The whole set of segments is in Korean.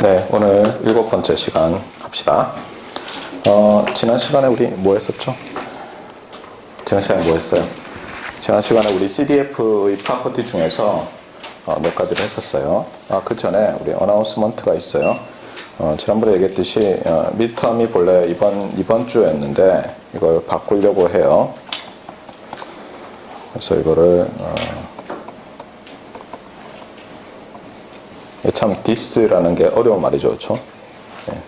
네, 오늘 7번째 시간 합시다. 지난 시간에 우리 뭐 했었죠? 지난 시간에 뭐 했어요? 지난 시간에 우리 CDF의 프로퍼티 중에서 몇 가지를 했었어요. 그 전에 우리 어나운스먼트가 있어요. 지난번에 얘기했듯이 midterm이 본래 이번 주였는데 이걸 바꾸려고 해요. 그래서 이거를 참 this라는 게 어려운 말이죠, 그렇죠? 네.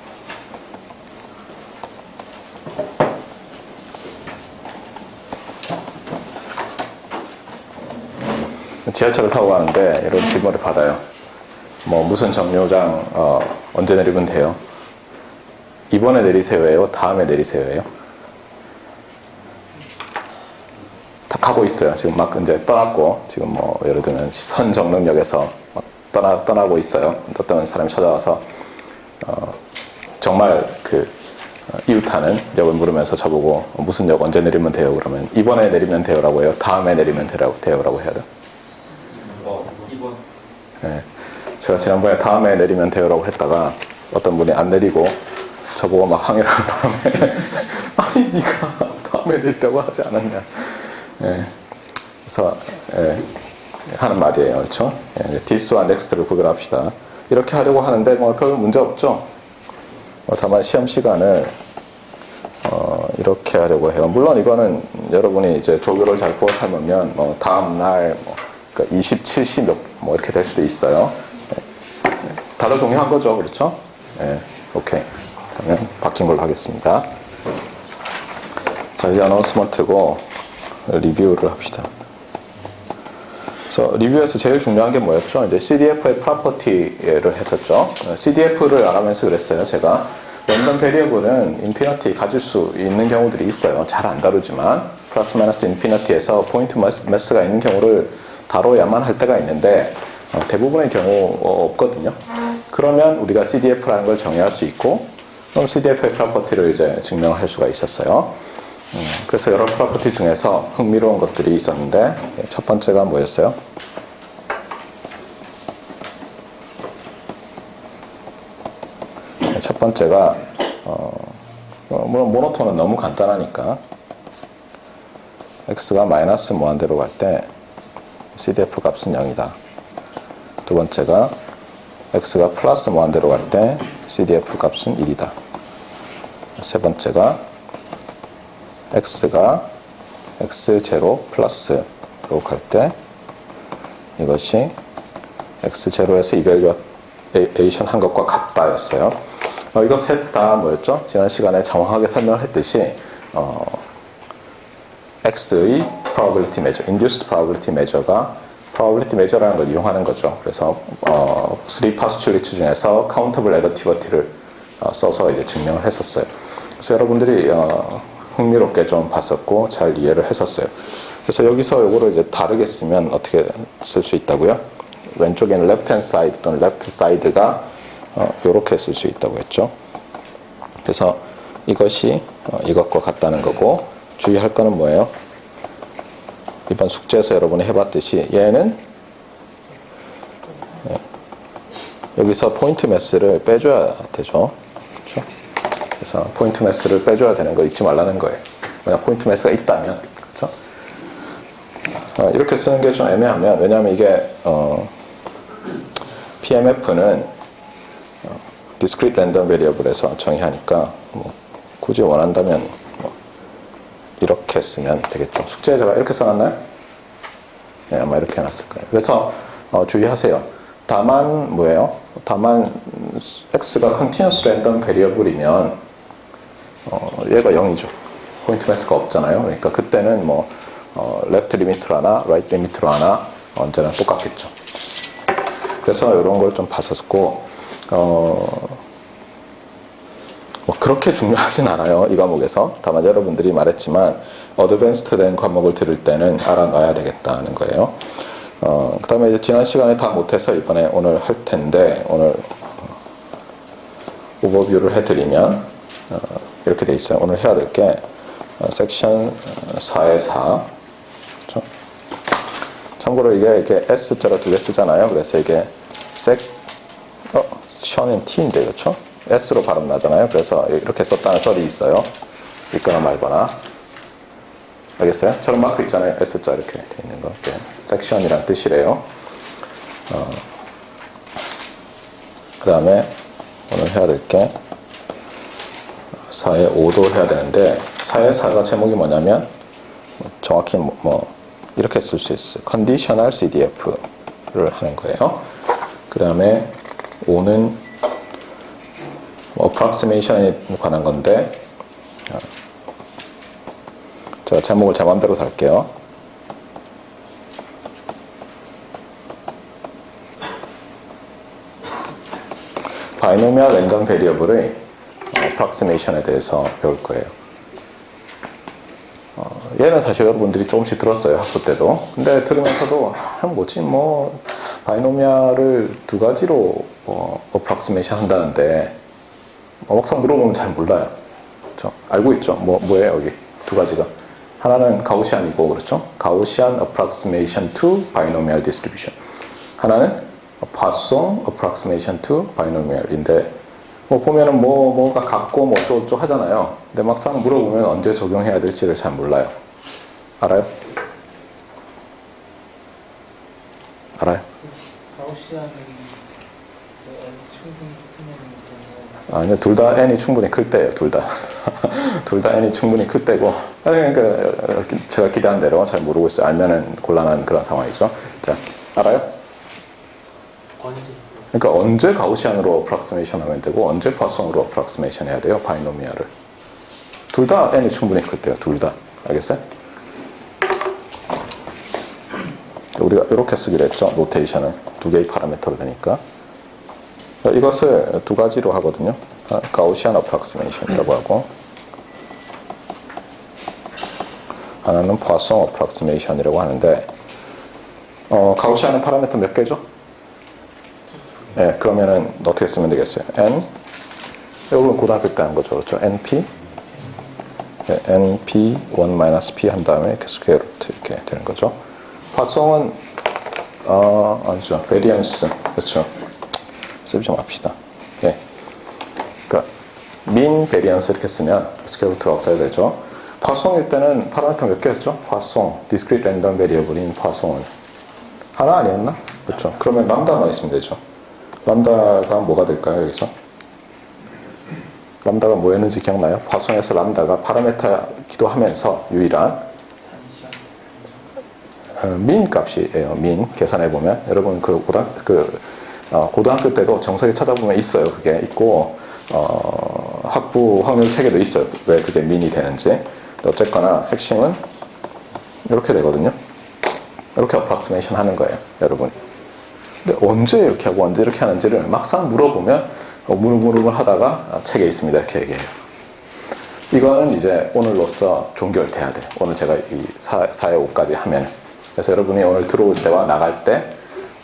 지하철을 타고 가는데 이런 질문을 받아요. 뭐 무슨 정류장 언제 내리면 돼요? 이번에 내리세요예요? 다음에 내리세요예요? 다 가고 있어요. 지금 막 이제 떠났고 지금 뭐 예를 들면 선정릉역에서 막 떠나고 있어요. 어떤 사람이 찾아와서 정말 그 이웃하는 역을 물으면서 저보고 무슨 역 언제 내리면 돼요? 그러면 이번에 내리면 돼요라고 해요? 다음에 내리면 돼요라고 해야 돼요? 이번. 네. 제가 지난번에 다음에 내리면 돼요라고 했다가 어떤 분이 안 내리고 저보고 막 항의를 하는 바람에 아니 네가 다음에 내리라고 하지 않았냐. 네. 그래서 하는 말이에요. 그렇죠? this와 next를 구별합시다. 이렇게 하려고 하는데 뭐 별 문제 없죠. 다만 시험 시간을 이렇게 하려고 해요. 물론 이거는 여러분이 이제 조교를 잘 구워 삶으면 뭐 다음 날 그러니까 20, 70 뭐 이렇게 될 수도 있어요. 다들 동의한 거죠, 그렇죠? 네, 오케이. 그러면 바뀐 걸로 하겠습니다. 자, 이게 어나운스먼트고 리뷰를 합시다. 그래서 리뷰에서 제일 중요한 게 뭐였죠? 이제 CDF의 프로퍼티를 했었죠. CDF를 알아면서 그랬어요, 제가. 랜덤 베리어블은 인피니티 가질 수 있는 경우들이 있어요. 잘 안 다루지만 플러스 마이너스 인피니티에서 포인트 매스가 있는 경우를 다뤄야만 할 때가 있는데 대부분의 경우 없거든요. 그러면 우리가 CDF라는 걸 정의할 수 있고 그럼 CDF의 프로퍼티를 이제 증명할 수가 있었어요. 그래서 여러 프로퍼티 중에서 흥미로운 것들이 있었는데 첫 번째가 뭐였어요? 첫 번째가 물론 모노톤은 너무 간단하니까 x가 마이너스 무한대로 갈 때 CDF 값은 0이다. 두 번째가 x가 플러스 무한대로 갈 때 CDF 값은 1이다. 세 번째가 x가 x0 플러스로 갈 때 이것이 x0에서 이벨리에이션 한 것과 같다였어요. 이거 셋 다 뭐였죠? 지난 시간에 정확하게 설명을 했듯이 x의 probability measure, induced probability measure가 probability measure라는 걸 이용하는 거죠. 그래서 3 postulates 중에서 countable additivity를 써서 이제 증명을 했었어요. 그래서 여러분들이 흥미롭게 좀 봤었고 잘 이해를 했었어요. 그래서 여기서 요거를 이제 다르게 쓰면 어떻게 쓸 수 있다고요? 왼쪽에는 left hand side 또는 left side가 요렇게 쓸 수 있다고 했죠. 그래서 이것이 이것과 같다는 거고 주의할 거는 뭐예요? 이번 숙제에서 여러분이 해봤듯이 얘는 여기서 포인트 매스를 빼줘야 되죠. 그렇죠? 그래서 포인트 매스를 빼줘야 되는 걸 잊지 말라는 거예요. 만약 포인트 매스가 있다면, 그렇죠? 이렇게 쓰는 게 좀 애매하면, 왜냐하면 이게 PMF는 discrete random variable에서 정의하니까 뭐 굳이 원한다면 뭐 이렇게 쓰면 되겠죠. 숙제에 제가 이렇게 써놨나요? 네, 아마 이렇게 해놨을 거예요. 그래서 주의하세요. 다만 뭐예요? 다만 x가 continuous random variable이면 얘가 0이죠. 포인트 매스가 없잖아요. 그러니까 그때는 뭐 left limit로 하나, right limit로 하나 언제나 똑같겠죠. 그래서 이런 걸 좀 봤었고 뭐 그렇게 중요하진 않아요. 이 과목에서. 다만 여러분들이 말했지만 어드밴스드 된 과목을 들을 때는 알아놔야 되겠다는 거예요. 그 다음에 이제 지난 시간에 다 못해서 이번에 오늘 할 텐데 오늘 오버뷰를 해드리면 이렇게 돼 있어요. 오늘 해야 될 게 섹션 4의 4 그렇죠? 참고로 이게 S자로 두 개 쓰잖아요. 그래서 이게 션은 T인데, 그렇죠? S로 발음 나잖아요. 그래서 이렇게 썼다는 썰이 있어요. 있거나 말거나. 알겠어요? 저런 마크 있잖아요. S자 이렇게 돼 있는 거. 섹션이란 뜻이래요. 그 다음에 오늘 해야 될 게 4의 5도 해야 되는데 4의 4가 제목이 뭐냐면 정확히 뭐 이렇게 쓸 수 있어요. Conditional CDF를 하는 거예요. 그 다음에 5는 approximation에 관한 건데 제가 제목을 제 마음대로 달게요. 바이노미얼 랜덤 베리어블의 approximation에 대해서 배울 거예요. 얘는 사실 여러분들이 조금씩 들었어요, 학부 때도. 근데 들으면서도 뭐지 뭐 바이노미얼을 두 가지로 approximation 한다는데 막상 물어보면 잘 몰라요. 그렇죠? 알고 있죠? 뭐예요 여기 두 가지가? 하나는 가우시안이고, 그렇죠? 가우시안 approximation to binomial distribution. 하나는 Poisson approximation to binomial인데, 보면은 뭐가 같고 뭐 어쩌고저쩌고 하잖아요. 근데 막상 물어보면 언제 적용해야 될지를 잘 몰라요. 알아요? 알아요? 가우시안은 충분히 크면 아니요, 둘 다 n이 충분히 클 때예요, 둘 다. 둘 다 n이 충분히 클 때고, 그러니까 제가 기대한 대로 잘 모르고 있어요. 알면은 곤란한 그런 상황이죠. 자, 알아요? 언제? 그러니까 언제 가우시안으로 어프락시메이션 하면 되고 언제 파송으로 어프락시메이션 해야 돼요, 바이노미얼을. 둘 다 n이 충분히 클 때요, 둘 다. 알겠어요? 우리가 이렇게 쓰기로 했죠, 노테이션은. 두 개의 파라미터로 되니까. 이것을 두 가지로 하거든요. 가우시안 어프락시메이션이라고 하고, 하나는 포아송 어프락시메이션이라고 하는데, 가우시안은 파라미터 몇 개죠? 네, 그러면은 어떻게 쓰면 되겠어요? n, 이건 고등학교 때 한 거죠, 그렇죠? np, 네, np1-p 한 다음에 이렇게 스퀘어 루트 이렇게 되는 거죠. 파송은 아니죠, 베리언스, 그렇죠? 쓰지 좀 합시다. 예, 그러니까 민 베리언스 이렇게 쓰면 스퀘어 루트가 없어야 되죠. 파송일 때는 파라미터 몇 개였죠? 파송, discrete random variable인 파송은 하나 아니었나? 그렇죠. 그러면 람다만 있으면 되죠. 람다가 뭐가 될까요, 여기서? 람다가 뭐였는지 기억나요? 파송에서 람다가 파라미터이기도 하면서 유일한 민 값이에요. 민 계산해 보면 여러분 고등학교 때도 정석에 찾아보면 있어요. 그게 있고 학부 확률 체계도 있어요. 왜 그게 민이 되는지. 어쨌거나 핵심은 이렇게 되거든요. 이렇게 어프락시메이션 하는 거예요, 여러분. 근데 언제 이렇게 하고 언제 이렇게 하는지를 막상 물어보면 무르무르 하다가 책에 있습니다 이렇게 얘기해요. 이거는 이제 오늘로써 종결돼야 돼요. 오늘 제가 이 4의 5까지 하면. 그래서 여러분이 오늘 들어올 때와 나갈 때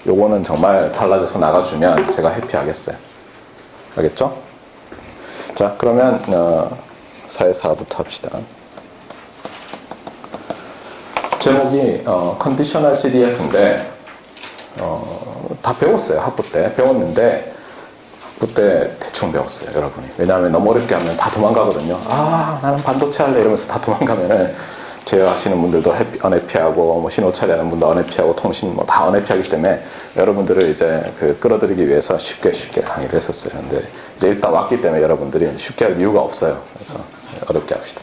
요거는 정말 달라져서 나가주면 제가 해피하겠어요. 알겠죠? 자, 그러면 4의 4부터 합시다. 제목이 Conditional CDF인데 다 배웠어요. 학부 때 배웠는데 학부 때 대충 배웠어요, 여러분이. 왜냐하면 너무 어렵게 하면 다 도망가거든요. 나는 반도체 할래 이러면서 다 도망가면은 제어하시는 분들도 언해피하고 뭐 신호 처리하는 분도 언해피하고 통신 뭐 다 언해피하기 때문에 여러분들을 이제 끌어들이기 위해서 쉽게 강의를 했었어요. 근데 이제 일단 왔기 때문에 여러분들이 쉽게 할 이유가 없어요. 그래서 어렵게 합시다.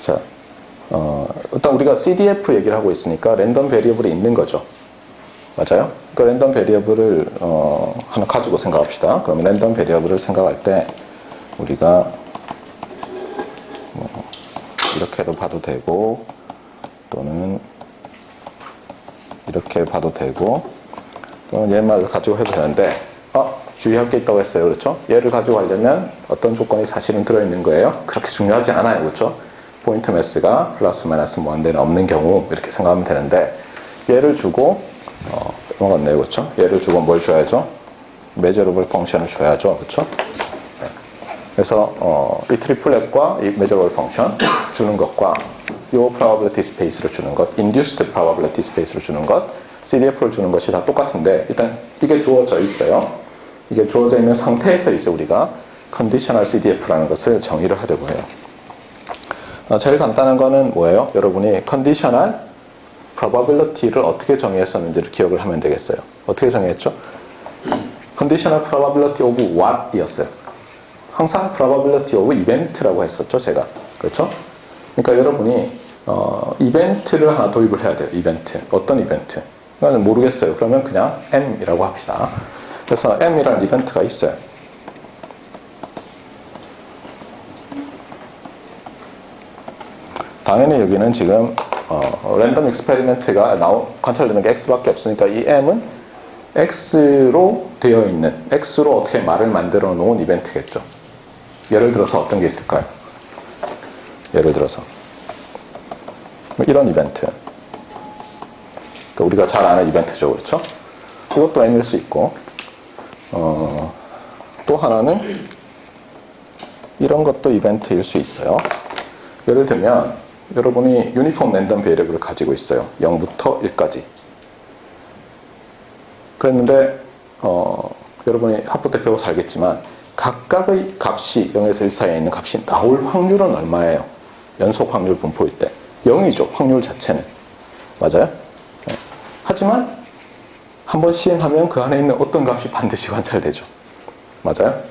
자, 일단 우리가 CDF 얘기를 하고 있으니까 랜덤 베리어블이 있는 거죠. 맞아요? 그 랜덤 베리어블을 하나 가지고 생각합시다. 그러면 랜덤 베리어블을 생각할 때 우리가 이렇게도 봐도 되고 또는 이렇게 봐도 되고 또는 얘만을 가지고 해도 되는데 주의할 게 있다고 했어요. 그렇죠? 얘를 가지고 하려면 어떤 조건이 사실은 들어있는 거예요? 그렇게 중요하지 않아요. 그렇죠? 포인트 매스가 플러스 마이너스 뭐 한 대는 없는 경우 이렇게 생각하면 되는데 얘를 주고 넘어갔네요. 그렇죠? 얘를 주고 뭘 줘야죠? measurable 펑션을 줘야죠. 그렇죠? 네. 그래서 이 트리플렛과 이 measurable 펑션 주는 것과 이 probability space를 주는 것, induced probability space를 주는 것, CDF를 주는 것이 다 똑같은데 일단 이게 주어져 있어요. 이게 주어져 있는 상태에서 이제 우리가 conditional CDF라는 것을 정의를 하려고 해요. 제일 간단한 거는 뭐예요? 여러분이 conditional probability를 어떻게 정의했었는지를 기억을 하면 되겠어요. 어떻게 정의했죠? conditional probability of what 이었어요. 항상 probability of event라고 했었죠, 제가. 그렇죠? 그러니까 여러분이 이벤트를 하나 도입을 해야 돼요. 이벤트. 어떤 이벤트? 이거는 모르겠어요. 그러면 그냥 M이라고 합시다. 그래서 M이라는 이벤트가 있어요. 당연히 여기는 지금 랜덤 익스페리멘트가 관찰되는 게 X밖에 없으니까 이 M은 X로 되어 있는, X로 어떻게 말을 만들어 놓은 이벤트겠죠. 예를 들어서 어떤 게 있을까요? 예를 들어서 이런 이벤트. 그러니까 우리가 잘 아는 이벤트죠. 그렇죠? 이것도 M일 수 있고 또 하나는 이런 것도 이벤트일 수 있어요. 예를 들면 여러분이 유니폼 랜덤 베리어블을 가지고 있어요. 0부터 1까지. 그랬는데 여러분이 합부 때 배워서 알겠지만 각각의 값이 0에서 1 사이에 있는 값이 나올 확률은 얼마예요? 연속 확률 분포일 때 0이죠. 확률 자체는. 맞아요? 네. 하지만 한번 시행하면 그 안에 있는 어떤 값이 반드시 관찰되죠. 맞아요?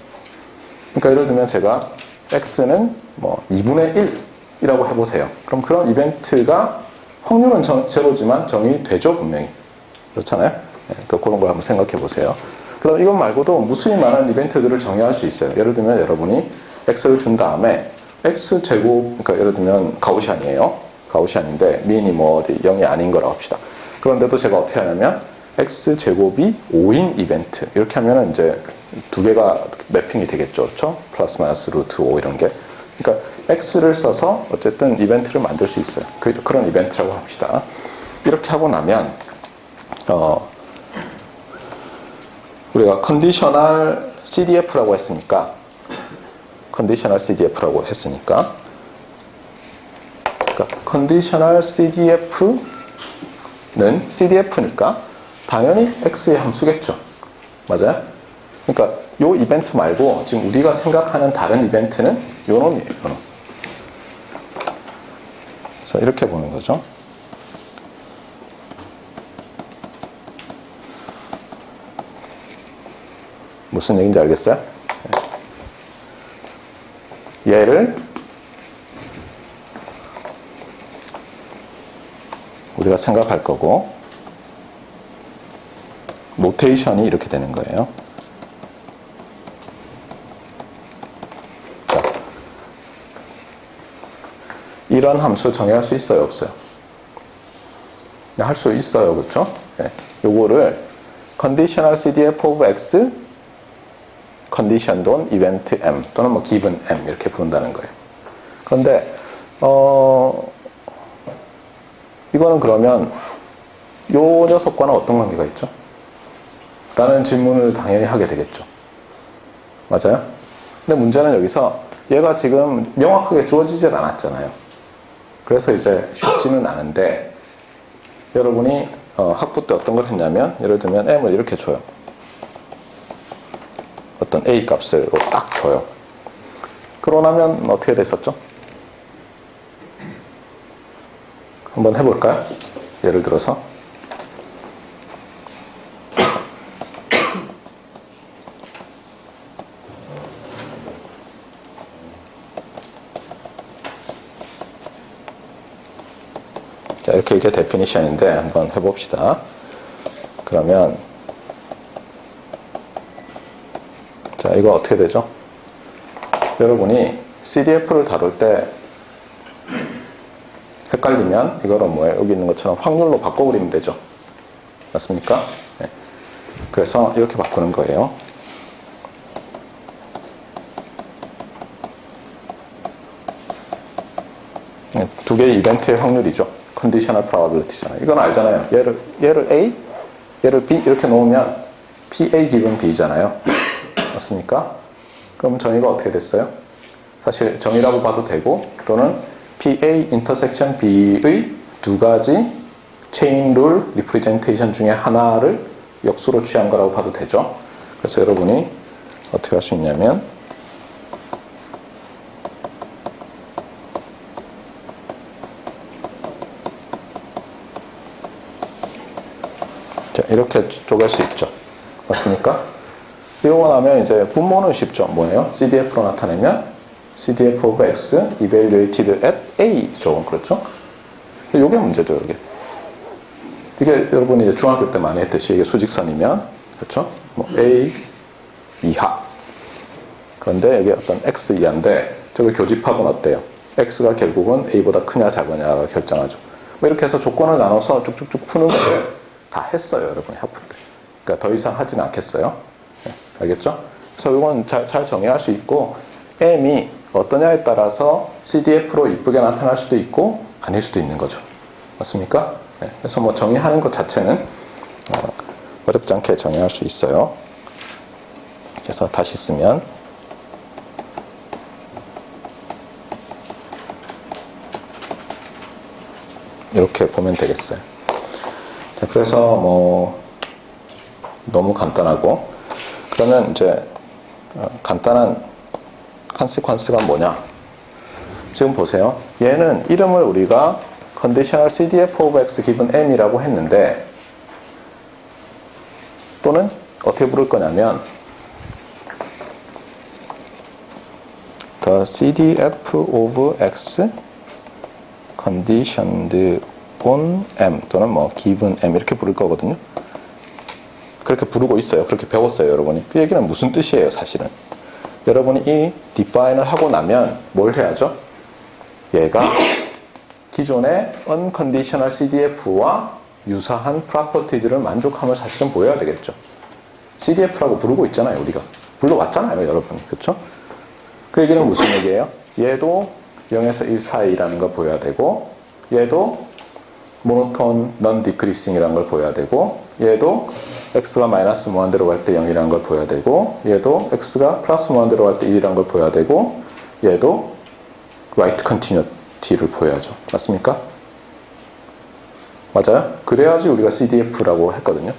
그러니까 예를 들면 제가 x는 뭐 2분의 1이라고 해보세요. 그럼 그런 이벤트가 확률은 제로지만 정의되죠, 분명히. 그렇잖아요? 네, 그런 걸 한번 생각해 보세요. 그럼 이것 말고도 무수히 많은 이벤트들을 정의할 수 있어요. 예를 들면 여러분이 x를 준 다음에 x제곱, 그러니까 예를 들면 가우시안이에요. 가우시안인데 민이 뭐 어디 0이 아닌 거라고 합시다. 그런데도 제가 어떻게 하냐면 x제곱이 5인 이벤트 이렇게 하면은 이제 두 개가 매핑이 되겠죠. 그렇죠? 플러스 마이너스 루트 5 이런 게. 그러니까 x를 써서 어쨌든 이벤트를 만들 수 있어요. 그런 이벤트라고 합시다. 이렇게 하고 나면 우리가 컨디셔널 CDF라고 했으니까 컨디셔널 CDF라고 했으니까 그러니까 컨디셔널 CDF는 CDF니까 당연히 X의 함수겠죠. 맞아요? 그러니까 요 이벤트 말고 지금 우리가 생각하는 다른 이벤트는 요 놈이에요. 요 놈. 그래서 이렇게 보는 거죠. 무슨 얘기인지 알겠어요? 얘를 우리가 생각할 거고 노테이션이 이렇게 되는 거예요. 자, 이런 함수 정의할 수 있어요, 없어요? 할 수 있어요, 그렇죠? 네. 요거를 conditional CDF of X conditioned on event M 또는 뭐 given M 이렇게 부른다는 거예요. 그런데 이거는 그러면 요 녀석과는 어떤 관계가 있죠? 라는 질문을 당연히 하게 되겠죠. 맞아요? 근데 문제는 여기서 얘가 지금 명확하게 주어지질 않았잖아요. 그래서 이제 쉽지는 않은데 여러분이 학부 때 어떤 걸 했냐면 예를 들면 M을 이렇게 줘요. 어떤 A 값으로 딱 줘요. 그러고 나면 어떻게 됐었죠? 한번 해볼까요? 예를 들어서 자, 이렇게 이게 데피니션인데 한번 해봅시다. 그러면 자, 이거 어떻게 되죠? 여러분이 CDF를 다룰 때 헷갈리면 이거를 뭐예요? 여기 있는 것처럼 확률로 바꿔버리면 되죠. 맞습니까? 네. 그래서 이렇게 바꾸는 거예요. 네, 두 개의 이벤트의 확률이죠. 컨디셔널 프로바빌리티잖아요. 이건 알잖아요. 얘를 A, 얘를 B 이렇게 놓으면 PA 기분 B잖아요. 맞습니까? 그럼 정의가 어떻게 됐어요? 사실 정의라고 봐도 되고 또는 PA 인터섹션 B의 두 가지 체인 룰 리프레젠테이션 중에 하나를 역수로 취한 거라고 봐도 되죠. 그래서 여러분이 어떻게 할 수 있냐면 자, 이렇게 쪼갤 수 있죠. 맞습니까? 이러고 나면 이제 분모는 쉽죠. 뭐예요? CDF로 나타내면 CDF of X evaluated at A죠. 그렇죠? 이게 문제죠. 이게 여러분이 이제 중학교 때 많이 했듯이 이게 수직선이면 그렇죠? 뭐 A 이하. 그런데 이게 어떤 X 이하인데 저걸 교집합은 어때요? X가 결국은 A보다 크냐 작으냐를 결정하죠. 뭐 이렇게 해서 조건을 나눠서 쭉쭉쭉 푸는 걸 다 했어요. 여러분이 학부 때. 그러니까 더 이상 하진 않겠어요. 네, 알겠죠? 그래서 이건 잘 정의할 수 있고 M이 어떠냐에 따라서 CDF로 이쁘게 나타날 수도 있고 아닐 수도 있는 거죠. 맞습니까? 네, 그래서 뭐 정의하는 것 자체는 어렵지 않게 정의할 수 있어요. 그래서 다시 쓰면 이렇게 보면 되겠어요. 자, 그래서 뭐 너무 간단하고 그러면 이제 간단한 컨시퀀스가 뭐냐? 지금 보세요. 얘는 이름을 우리가 conditional CDF of X given M이라고 했는데 또는 어떻게 부를 거냐면 the CDF of X conditioned on M 또는 뭐 given M 이렇게 부를 거거든요. 그렇게 부르고 있어요. 그렇게 배웠어요, 여러분이. 그 얘기는 무슨 뜻이에요, 사실은? 여러분이 이 define을 하고 나면 뭘 해야죠? 얘가 기존의 unconditional CDF와 유사한 properties를 만족함을 사실은 보여야 되겠죠. CDF라고 부르고 있잖아요, 우리가. 불러왔잖아요, 여러분이. 그렇죠? 그 얘기는 무슨 얘기예요? 얘도 0에서 1 사이라는 걸 보여야 되고 얘도 모노톤 non-decreasing이라는 걸 보여야 되고 얘도 x가 마이너스 무한대로 갈 때 0이라는 걸 보여야 되고 얘도 x가 플러스 무한대로 갈 때 1이라는 걸 보여야 되고 얘도 right continuity를 보여야죠. 맞습니까? 맞아요? 그래야지 우리가 CDF라고 했거든요.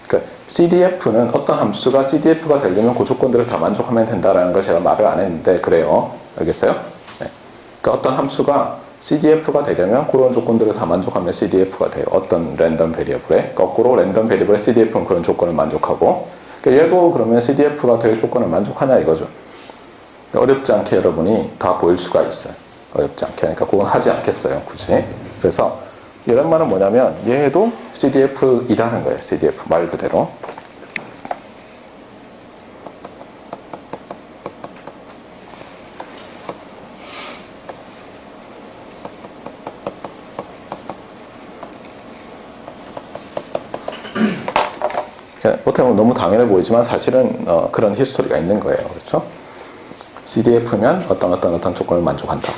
그러니까 CDF는 어떤 함수가 CDF가 되려면 그 조건들을 다 만족하면 된다라는 걸 제가 말을 안 했는데 그래요. 알겠어요? 네. 그러니까 어떤 함수가 CDF가 되려면 그런 조건들을 다 만족하면 CDF가 돼요. 어떤 랜덤 베리어블에 거꾸로 랜덤 베리어블의 CDF는 그런 조건을 만족하고 그러니까 얘도 그러면 CDF가 될 조건을 만족하냐 이거죠. 어렵지 않게 여러분이 다 보일 수가 있어요. 어렵지 않게. 그러니까 그건 하지 않겠어요. 굳이. 그래서 이런 말은 뭐냐면 얘도 CDF이라는 거예요. CDF 말 그대로. 어떻게 보면 너무 당연해 보이지만 사실은 그런 히스토리가 있는 거예요. 그렇죠? CDF면 어떤 조건을 만족한다.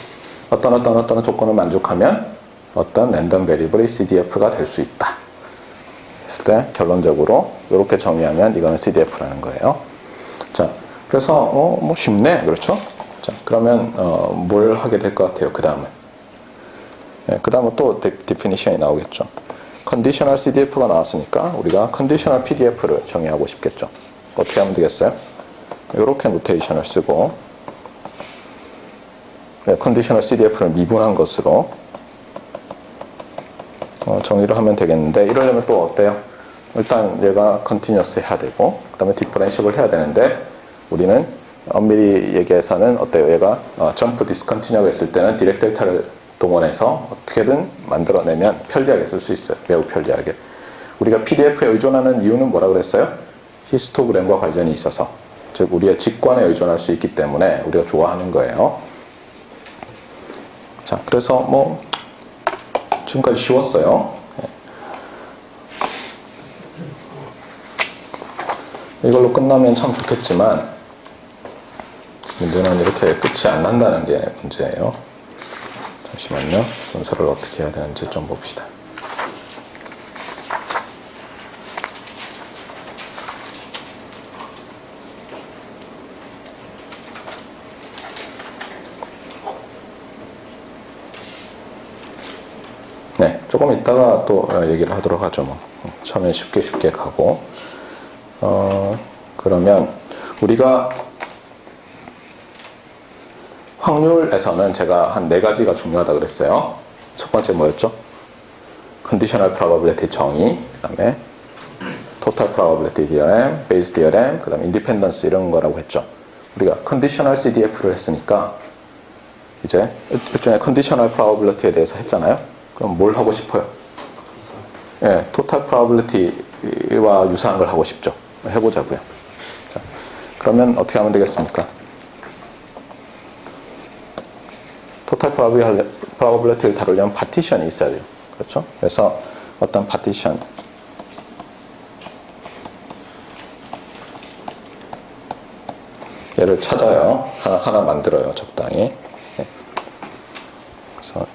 어떤 조건을 만족하면 어떤 랜덤 베리블이 CDF가 될 수 있다. 했을 때 결론적으로 이렇게 정의하면 이거는 CDF라는 거예요. 자, 그래서 뭐 쉽네, 그렇죠? 자, 그러면 뭘 하게 될 것 같아요? 그 다음은 그 다음은 또 definition이 나오겠죠. 컨디셔널 CDF가 나왔으니까 우리가 컨디셔널 PDF를 정의하고 싶겠죠. 어떻게 하면 되겠어요? 이렇게 노테이션을 쓰고 컨디셔널 CDF를 미분한 것으로 정의를 하면 되겠는데 이러려면 또 어때요? 일단 얘가 컨티뉴어스 해야 되고 그 다음에 디퍼런시블 해야 되는데 우리는 엄밀히 얘기해서는 어때요? 얘가 점프 디스컨티뉴어가 있을 때는 디렉 델타를 동원해서 어떻게든 만들어내면 편리하게 쓸 수 있어요. 매우 편리하게. 우리가 PDF에 의존하는 이유는 뭐라 그랬어요? 히스토그램과 관련이 있어서 즉 우리의 직관에 의존할 수 있기 때문에 우리가 좋아하는 거예요. 자, 그래서 뭐 지금까지 쉬웠어요. 이걸로 끝나면 참 좋겠지만 문제는 이렇게 끝이 안 난다는 게 문제예요. 잠시만요. 순서를 어떻게 해야 되는지 좀 봅시다. 네, 조금 이따가 또 얘기를 하도록 하죠. 뭐. 처음에 쉽게 가고 그러면 우리가 확률에서는 제가 한 4가지가 중요하다 그랬어요. 첫 번째 뭐였죠? Conditional probability 정의, 그 다음에 Total probability theorem, Bayes theorem, 그 다음에 Independence 이런 거라고 했죠. 우리가 Conditional CDF를 했으니까 이제 일종의 Conditional probability에 대해서 했잖아요. 그럼 뭘 하고 싶어요? 예, Total probability와 유사한 걸 하고 싶죠. 해보자고요. 자, 그러면 어떻게 하면 되겠습니까? Total probability를 다루려면 파티션이 있어야 돼요. 그렇죠? 그래서 어떤 파티션 얘를 찾아요. 하나 만들어요. 적당히. 네. 그래서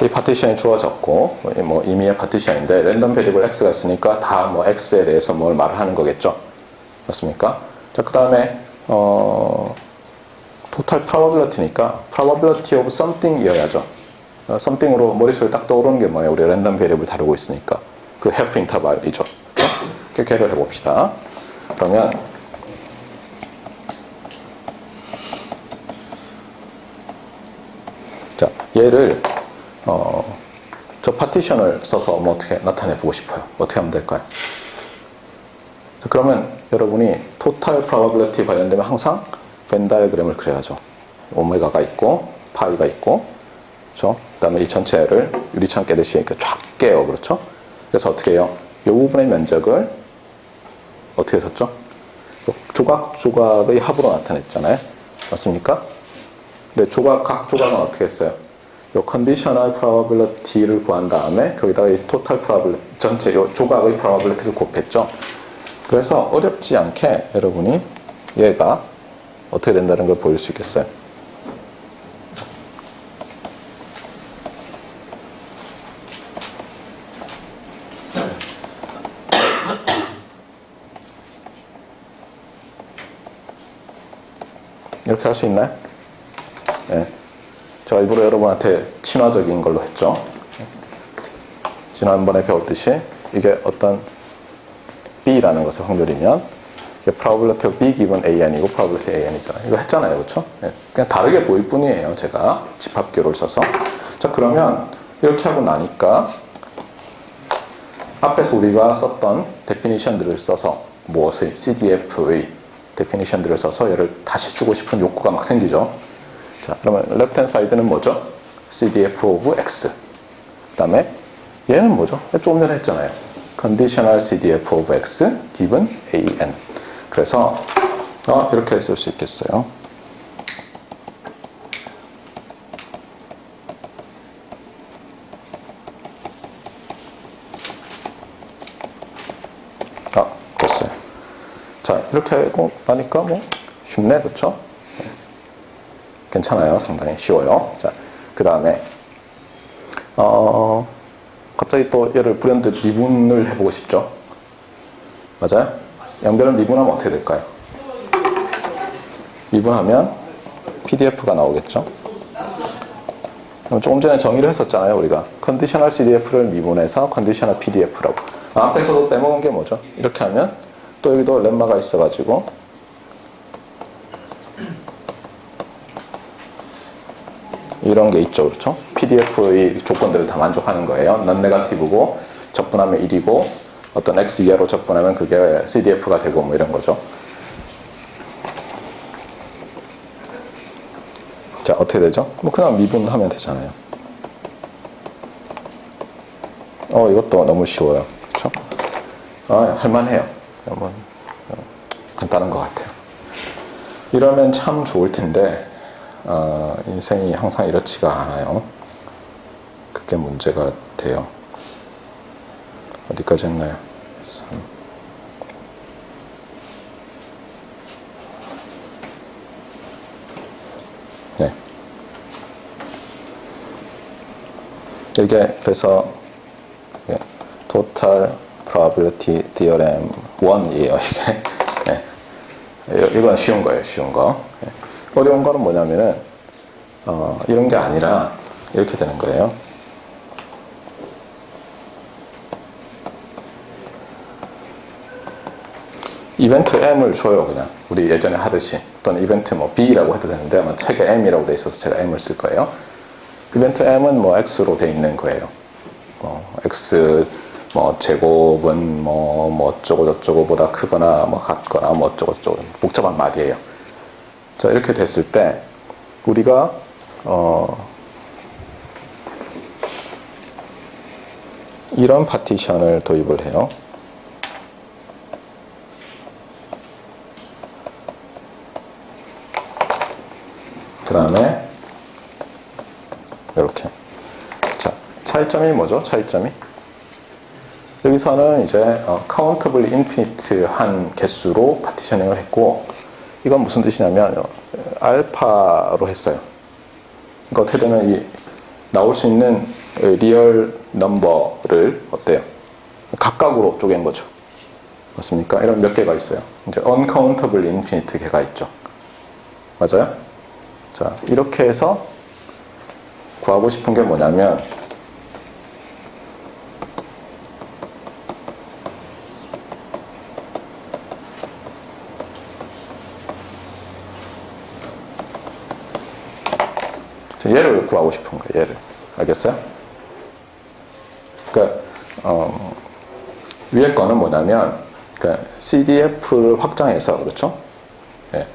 이 파티션이 주어졌고, 뭐 임의의 파티션인데 랜덤 베리블 x가 있으니까 다 뭐 x에 대해서 뭘 말을 하는 거겠죠. 맞습니까? 자, 그 다음에 total probability니까 probability of something이어야죠. something으로 머릿속에 딱 떠오르는 게 뭐예요? 우리 랜덤 베리블 다루고 있으니까 그 half interval이죠. 그렇죠? 개를 해봅시다. 그러면 자, 얘를 저 파티션을 써서 뭐 어떻게 나타내 보고 싶어요. 어떻게 하면 될까요? 자, 그러면 여러분이 토탈 프로바빌리티 관련되면 항상 벤 다이어그램을 그려야죠. 오메가가 있고 파이가 있고, 그렇죠? 그다음에 이 전체를 유리창 깨듯이 이렇게 쫙 깨요, 그렇죠? 그래서 어떻게 해요? 이 부분의 면적을 어떻게 썼죠? 조각의 합으로 나타냈잖아요. 맞습니까? 근데 각 조각은 어떻게 했어요? 요 컨디셔널 프로바빌리티를 구한 다음에 거기다가 이 토탈 프로바빌리티 전체 요 조각의 프로바빌리티를 곱했죠. 그래서 어렵지 않게 여러분이 얘가 어떻게 된다는 걸 보일 수 있겠어요. 이렇게 할 수 있나요? 네. 제가 일부러 여러분한테 친화적인 걸로 했죠. 지난번에 배웠듯이 이게 어떤 B라는 것의 확률이면 이게 probability of B given AN이고 probability AN이잖아요. 이거 했잖아요. 그렇죠? 네. 그냥 다르게 보일 뿐이에요. 제가 집합교를 써서. 자, 그러면 이렇게 하고 나니까 앞에서 우리가 썼던 데피니션들을 써서 무엇의 CDF의 데피니션들을 써서 얘를 다시 쓰고 싶은 욕구가 막 생기죠. 자, 그러면 left hand side는 뭐죠? CDF of X. 그 다음에 얘는 뭐죠? 조금 전에 했잖아요. Conditional CDF of X given AN. 그래서 이렇게 쓸 수 있겠어요. 됐어요. 자, 이렇게 하고 나니까 뭐 쉽네, 그렇죠? 괜찮아요. 상당히 쉬워요. 자, 그 다음에 갑자기 또 얘를 불현듯 미분을 해보고 싶죠? 맞아요? 양변을 미분하면 어떻게 될까요? 미분하면 PDF가 나오겠죠? 그럼 조금 전에 정의를 했었잖아요. 우리가 컨디셔널 CDF를 미분해서 컨디셔널 PDF라고. 앞에서도 빼먹은 게 뭐죠? 이렇게 하면 또 여기도 렘마가 있어가지고 이런 게 있죠. 그렇죠? PDF의 조건들을 다 만족하는 거예요. 넌 네거티브고 적분하면 1이고 어떤 X 이하로 적분하면 그게 CDF가 되고 뭐 이런 거죠. 자, 어떻게 되죠? 뭐 그냥 미분하면 되잖아요. 이것도 너무 쉬워요. 그렇죠? 할만해요. 한번 간단한 것 같아요. 이러면 참 좋을 텐데 인생이 항상 이렇지가 않아요. 그게 문제가 돼요. 어디까지 했나요? 3. 네. 이게 그래서 Total Probability Theorem 1이에요. 이게. 네. 이건 쉬운 거예요. 쉬운 거. 네. 어려운 거는 뭐냐면은 이런 게 아니라 이렇게 되는 거예요. 이벤트 M을 줘요, 그냥. 우리 예전에 하듯이. 또는 이벤트 뭐 B라고 해도 되는데, 아마 책에 M이라고 돼 있어서 제가 M을 쓸 거예요. 이벤트 M은 뭐 X로 돼 있는 거예요. X 뭐 제곱은 뭐 어쩌고저쩌고보다 크거나 뭐 같거나 뭐 어쩌고저쩌고 복잡한 말이에요. 자, 이렇게 됐을 때 우리가 이런 파티션을 도입을 해요. 그 다음에 이렇게. 자, 차이점이 뭐죠? 차이점이 여기서는 이제 countable infinite한 개수로 파티셔닝을 했고, 이건 무슨 뜻이냐면 알파로 했어요. 그러니까 어떻게 되면 이 나올 수 있는 리얼 넘버를 어때요? 각각으로 쪼갠 거죠. 맞습니까? 이런 몇 개가 있어요. 이제 uncountable infinite 개가 있죠. 맞아요? 자, 이렇게 해서 구하고 싶은 게 뭐냐면 얘를 구하고 싶은 거예요. 얘를. 알겠어요? 그러니까 위에 거는 뭐냐면 그러니까 CDF를 확장해서 그렇죠? 예.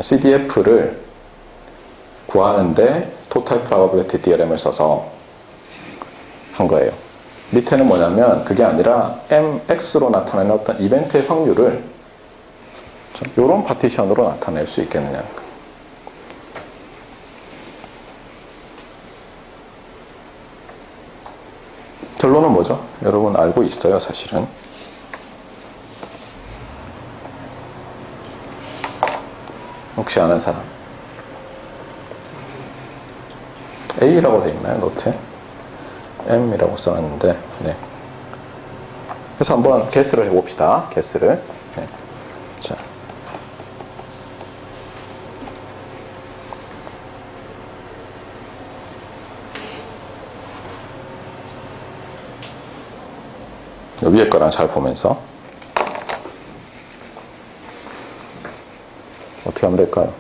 CDF를 구하는데 Total Probability Theorem을 써서 한 거예요. 밑에는 뭐냐면 그게 아니라 MX로 나타내는 어떤 이벤트의 확률을 이런 파티션으로 나타낼 수 있겠느냐는 거예요. 결론은 뭐죠? 여러분 알고 있어요, 사실은. 혹시 아는 사람? A라고 되어 있나요, 노트에? M이라고 써놨는데, 네. 그래서 한번 개스를 해봅시다, 개스를. 네. 자. 위에 거랑 잘 보면서 어떻게 하면 될까요?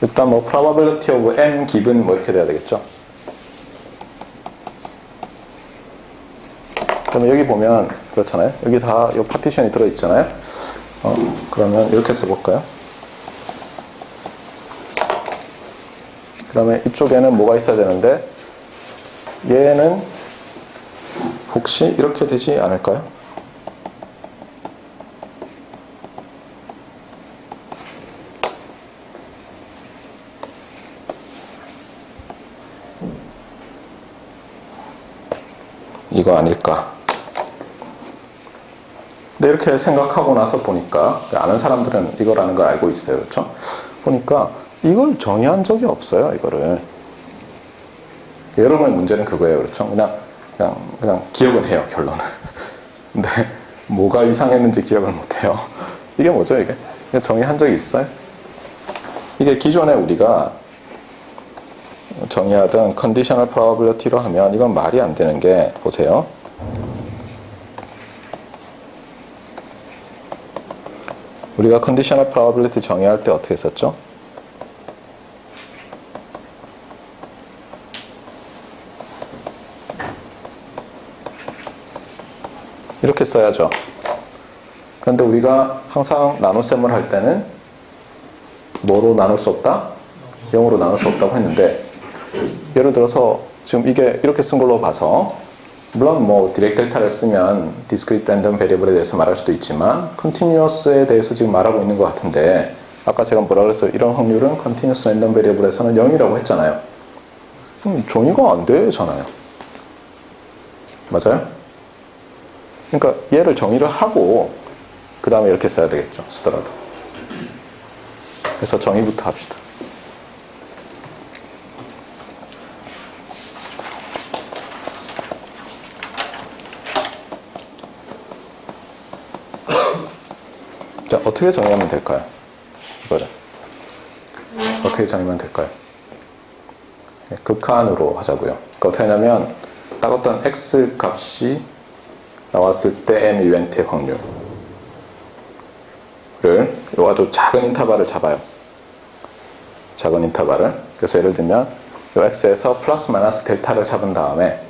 일단 뭐 probability of m given 뭐 이렇게 돼야 되겠죠. 그러면 여기 보면 그렇잖아요. 여기 다 이 파티션이 들어 있잖아요. 그러면 이렇게 써볼까요? 그다음에 이쪽에는 뭐가 있어야 되는데 얘는 혹시 이렇게 되지 않을까요? 이거 아닐까? 근데 이렇게 생각하고 나서 보니까 아는 사람들은 이거라는 걸 알고 있어요. 그렇죠? 보니까 이걸 정의한 적이 없어요. 이거를. 여러분의 문제는 그거예요. 그렇죠? 그냥 기억은 해요, 결론은. 근데 뭐가 이상했는지 기억을 못해요. 이게 뭐죠, 이게? 정의한 적이 있어요? 이게 기존에 우리가 정의하던 conditional probability로 하면 이건 말이 안 되는 게, 보세요. 우리가 conditional probability 정의할 때 어떻게 했었죠? 이렇게 써야죠. 그런데 우리가 항상 나눗셈을 할 때는 뭐로 나눌 수 없다? 0으로 나눌 수 없다고 했는데, 예를 들어서 지금 이게 이렇게 쓴 걸로 봐서 물론 뭐 디렉 델타를 쓰면 discrete random variable에 대해서 말할 수도 있지만 continuous에 대해서 지금 말하고 있는 것 같은데, 아까 제가 뭐라 그랬어요? 이런 확률은 continuous random variable에서는 0이라고 했잖아요. 정의가 안 되잖아요. 맞아요? 그러니까 얘를 정의를 하고 그 다음에 이렇게 써야 되겠죠. 쓰더라도. 그래서 정의부터 합시다. 자, 어떻게 정의하면 될까요? 이거를 어떻게 정의하면 될까요? 극한으로 하자고요. 그러니까 어떻게 하냐면 딱 어떤 x 값이 나왔을 때 m 이벤트의 확률, 요 아주 작은 인터벌을 잡아요. 작은 인터벌을. 그래서 예를 들면 요 x에서 플러스 마이너스 델타를 잡은 다음에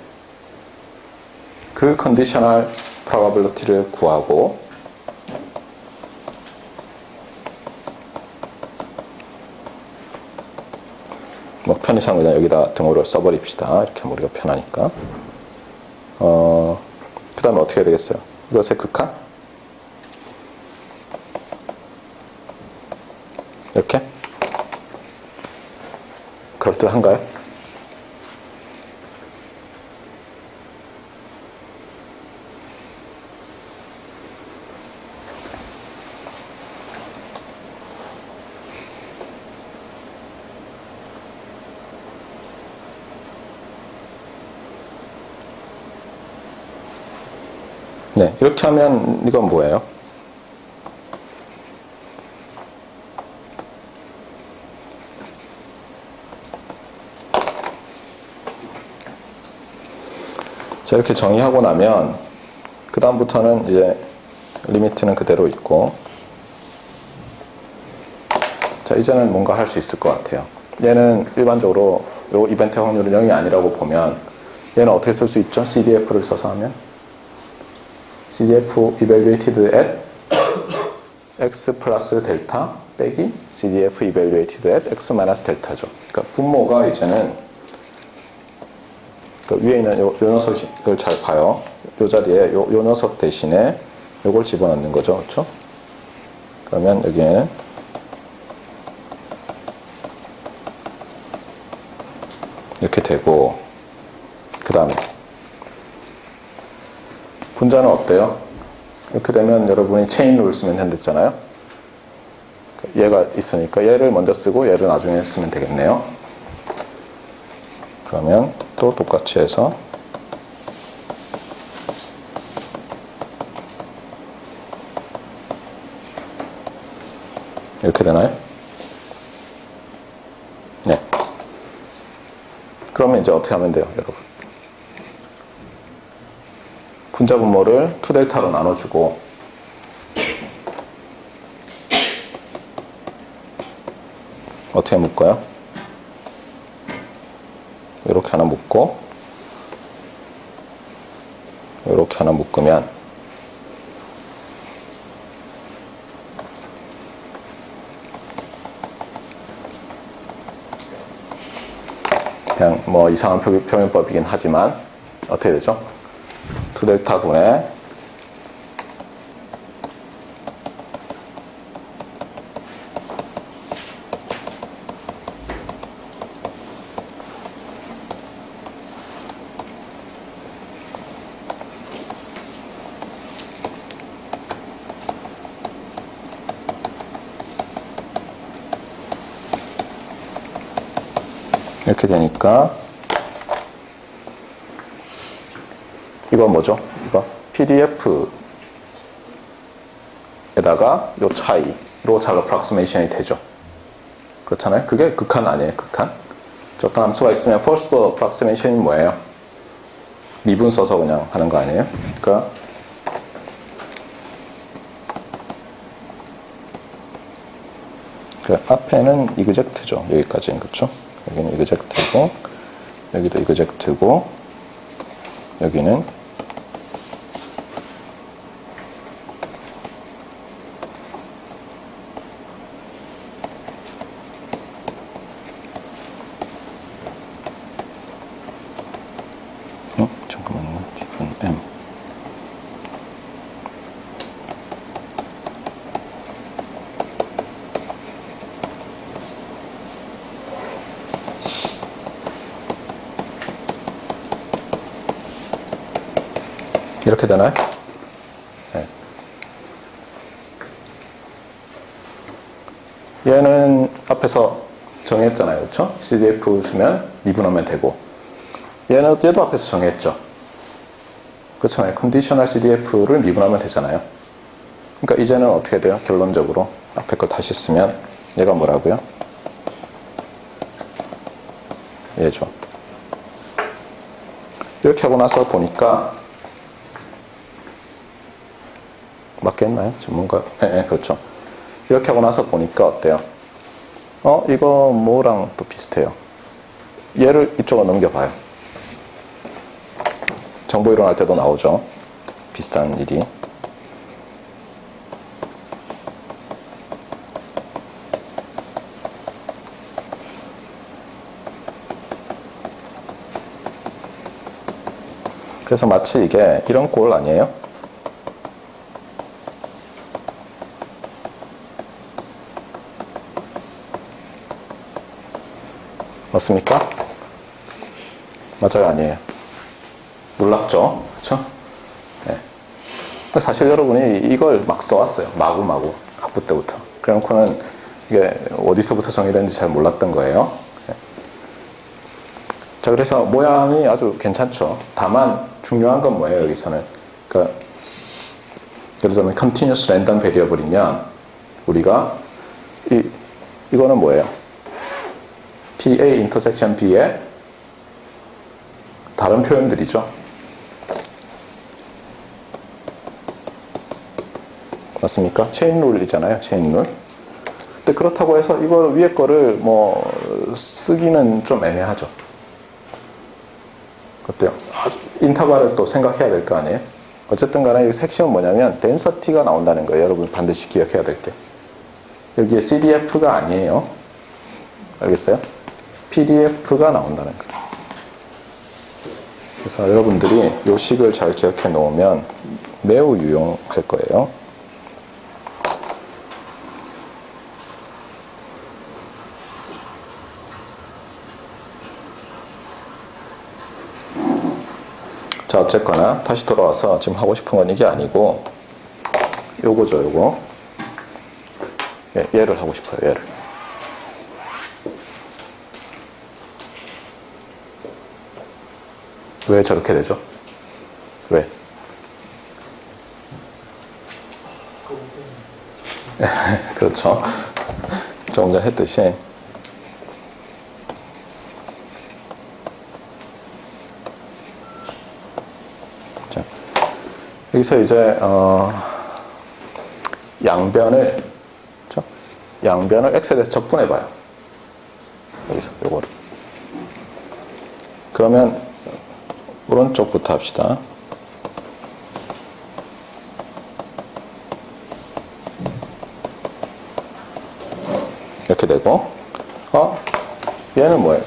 그 컨디셔널 프로바빌리티를 구하고 뭐 편의상 그냥 여기다 등호를 써버립시다. 이렇게 하면 우리가 편하니까. 그 다음에 어떻게 해야 되겠어요? 이것의 극한? 이렇게? 그럴듯한가요? 네, 이렇게 하면 이건 뭐예요? 자, 이렇게 정의하고 나면 그 다음부터는 이제 리미트는 그대로 있고, 자, 이제는 뭔가 할 수 있을 것 같아요. 얘는 일반적으로 요 이벤트의 확률은 0이 아니라고 보면 얘는 어떻게 쓸 수 있죠? CDF를 써서 하면 CDF evaluated at x 플러스 델타 빼기 CDF evaluated at x 마이너스 델타죠. 그러니까 분모가 이제는 그 위에 있는 요 녀석을 잘 봐요. 요 자리에 요 녀석 대신에 요걸 집어넣는 거죠. 그렇죠? 그러면 여기에는 이렇게 되고, 그 다음에 분자는 어때요? 이렇게 되면 여러분이 체인 룰 쓰면 된댔잖아요. 얘가 있으니까 얘를 먼저 쓰고 얘를 나중에 쓰면 되겠네요. 그러면 또 똑같이 해서 이렇게 되나요? 네. 그러면 이제 어떻게 하면 돼요, 여러분? 분자 분모를 2델타로 나눠주고 어떻게 묶어요? 이렇게 하나 묶고 이렇게 하나 묶으면 그냥 뭐 이상한 표현법이긴 하지만 어떻게 되죠? 2델타 분의 이렇게 되니까 이건 뭐죠? 이거 PDF에다가 요 차이로 잘 어프락시메이션이 되죠. 그렇잖아요? 그게 극한 아니에요? 극한? 저 어떤 함수가 있으면 first approximation이 뭐예요? 미분 써서 그냥 하는 거 아니에요? 그러니까 그 앞에는 이그젝트죠. 여기까지는. 그렇죠? 여기는 이그젝트고 여기도 이그젝트고 여기는 잠깐만요. 이건 M 이렇게 되나요? 네. 얘는 앞에서 정했잖아요. 그렇죠? CDF 주면 미분하면 되고 얘도 앞에서 정했죠. 그렇잖아요. 컨디셔널 CDF를 미분하면 되잖아요. 그러니까 이제는 어떻게 돼요? 결론적으로 앞에 걸 다시 쓰면 얘가 뭐라고요? 얘죠. 이렇게 하고 나서 보니까 맞겠나요? 전문가? 네, 그렇죠. 이렇게 하고 나서 보니까 어때요? 이거 뭐랑 또 비슷해요. 얘를 이쪽으로 넘겨봐요. 정보 이론할 때도 나오죠. 비슷한 일이. 그래서 마치 이게 이런 꼴 아니에요? 맞습니까? 맞아요, 아니에요? 놀랍죠? 그렇죠? 네. 사실 여러분이 이걸 막 써왔어요. 마구마구 학부 때부터. 그래놓고는 이게 어디서부터 정의되는지 잘 몰랐던 거예요. 네. 자, 그래서 모양이 아주 괜찮죠. 다만 중요한 건 뭐예요, 여기서는? 그러니까 예를 들면 continuous random variable이면 우리가 이거는 뭐예요? PA intersection B의 다른 표현들이죠. 맞습니까? 체인 룰이잖아요. 체인 룰. 근데 그렇다고 해서 이걸 위에 거를 뭐 쓰기는 좀 애매하죠. 어때요? 인터벌을 또 생각해야 될 거 아니에요? 어쨌든 간에 이 핵심은 뭐냐면 density가 나온다는 거예요. 여러분 반드시 기억해야 될 게. 여기에 CDF가 아니에요. 알겠어요? PDF가 나온다는 거예요. 그래서 여러분들이 이 식을 잘 기억해 놓으면 매우 유용할 거예요. 자, 어쨌거나 다시 돌아와서 지금 하고 싶은 건 이게 아니고 요거죠, 요거. 얘를 하고 싶어요, 얘를. 왜 저렇게 되죠? 왜? 그렇죠. 조금 전 했듯이 자, 여기서 이제 양변을 그렇죠? 양변을 x에 대해서 적분해 봐요. 여기서 요거를. 그러면 오른쪽부터 합시다. 이렇게 되고, 얘는 뭐예요?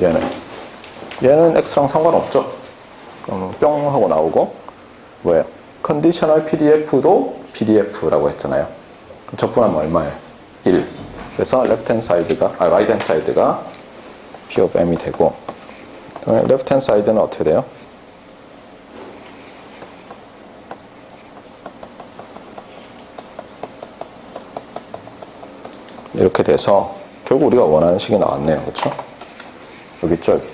얘는 x랑 상관없죠? 그럼 뿅 하고 나오고, 뭐예요? 컨디셔널 PDF도 PDF라고 했잖아요. 그럼 적분하면 얼마예요? 1. 그래서 right hand side가 P of M이 되고, left hand side는 어떻게 돼요? 이렇게 돼서 결국 우리가 원하는 식이 나왔네요. 그렇죠? 여기 있죠? 여기.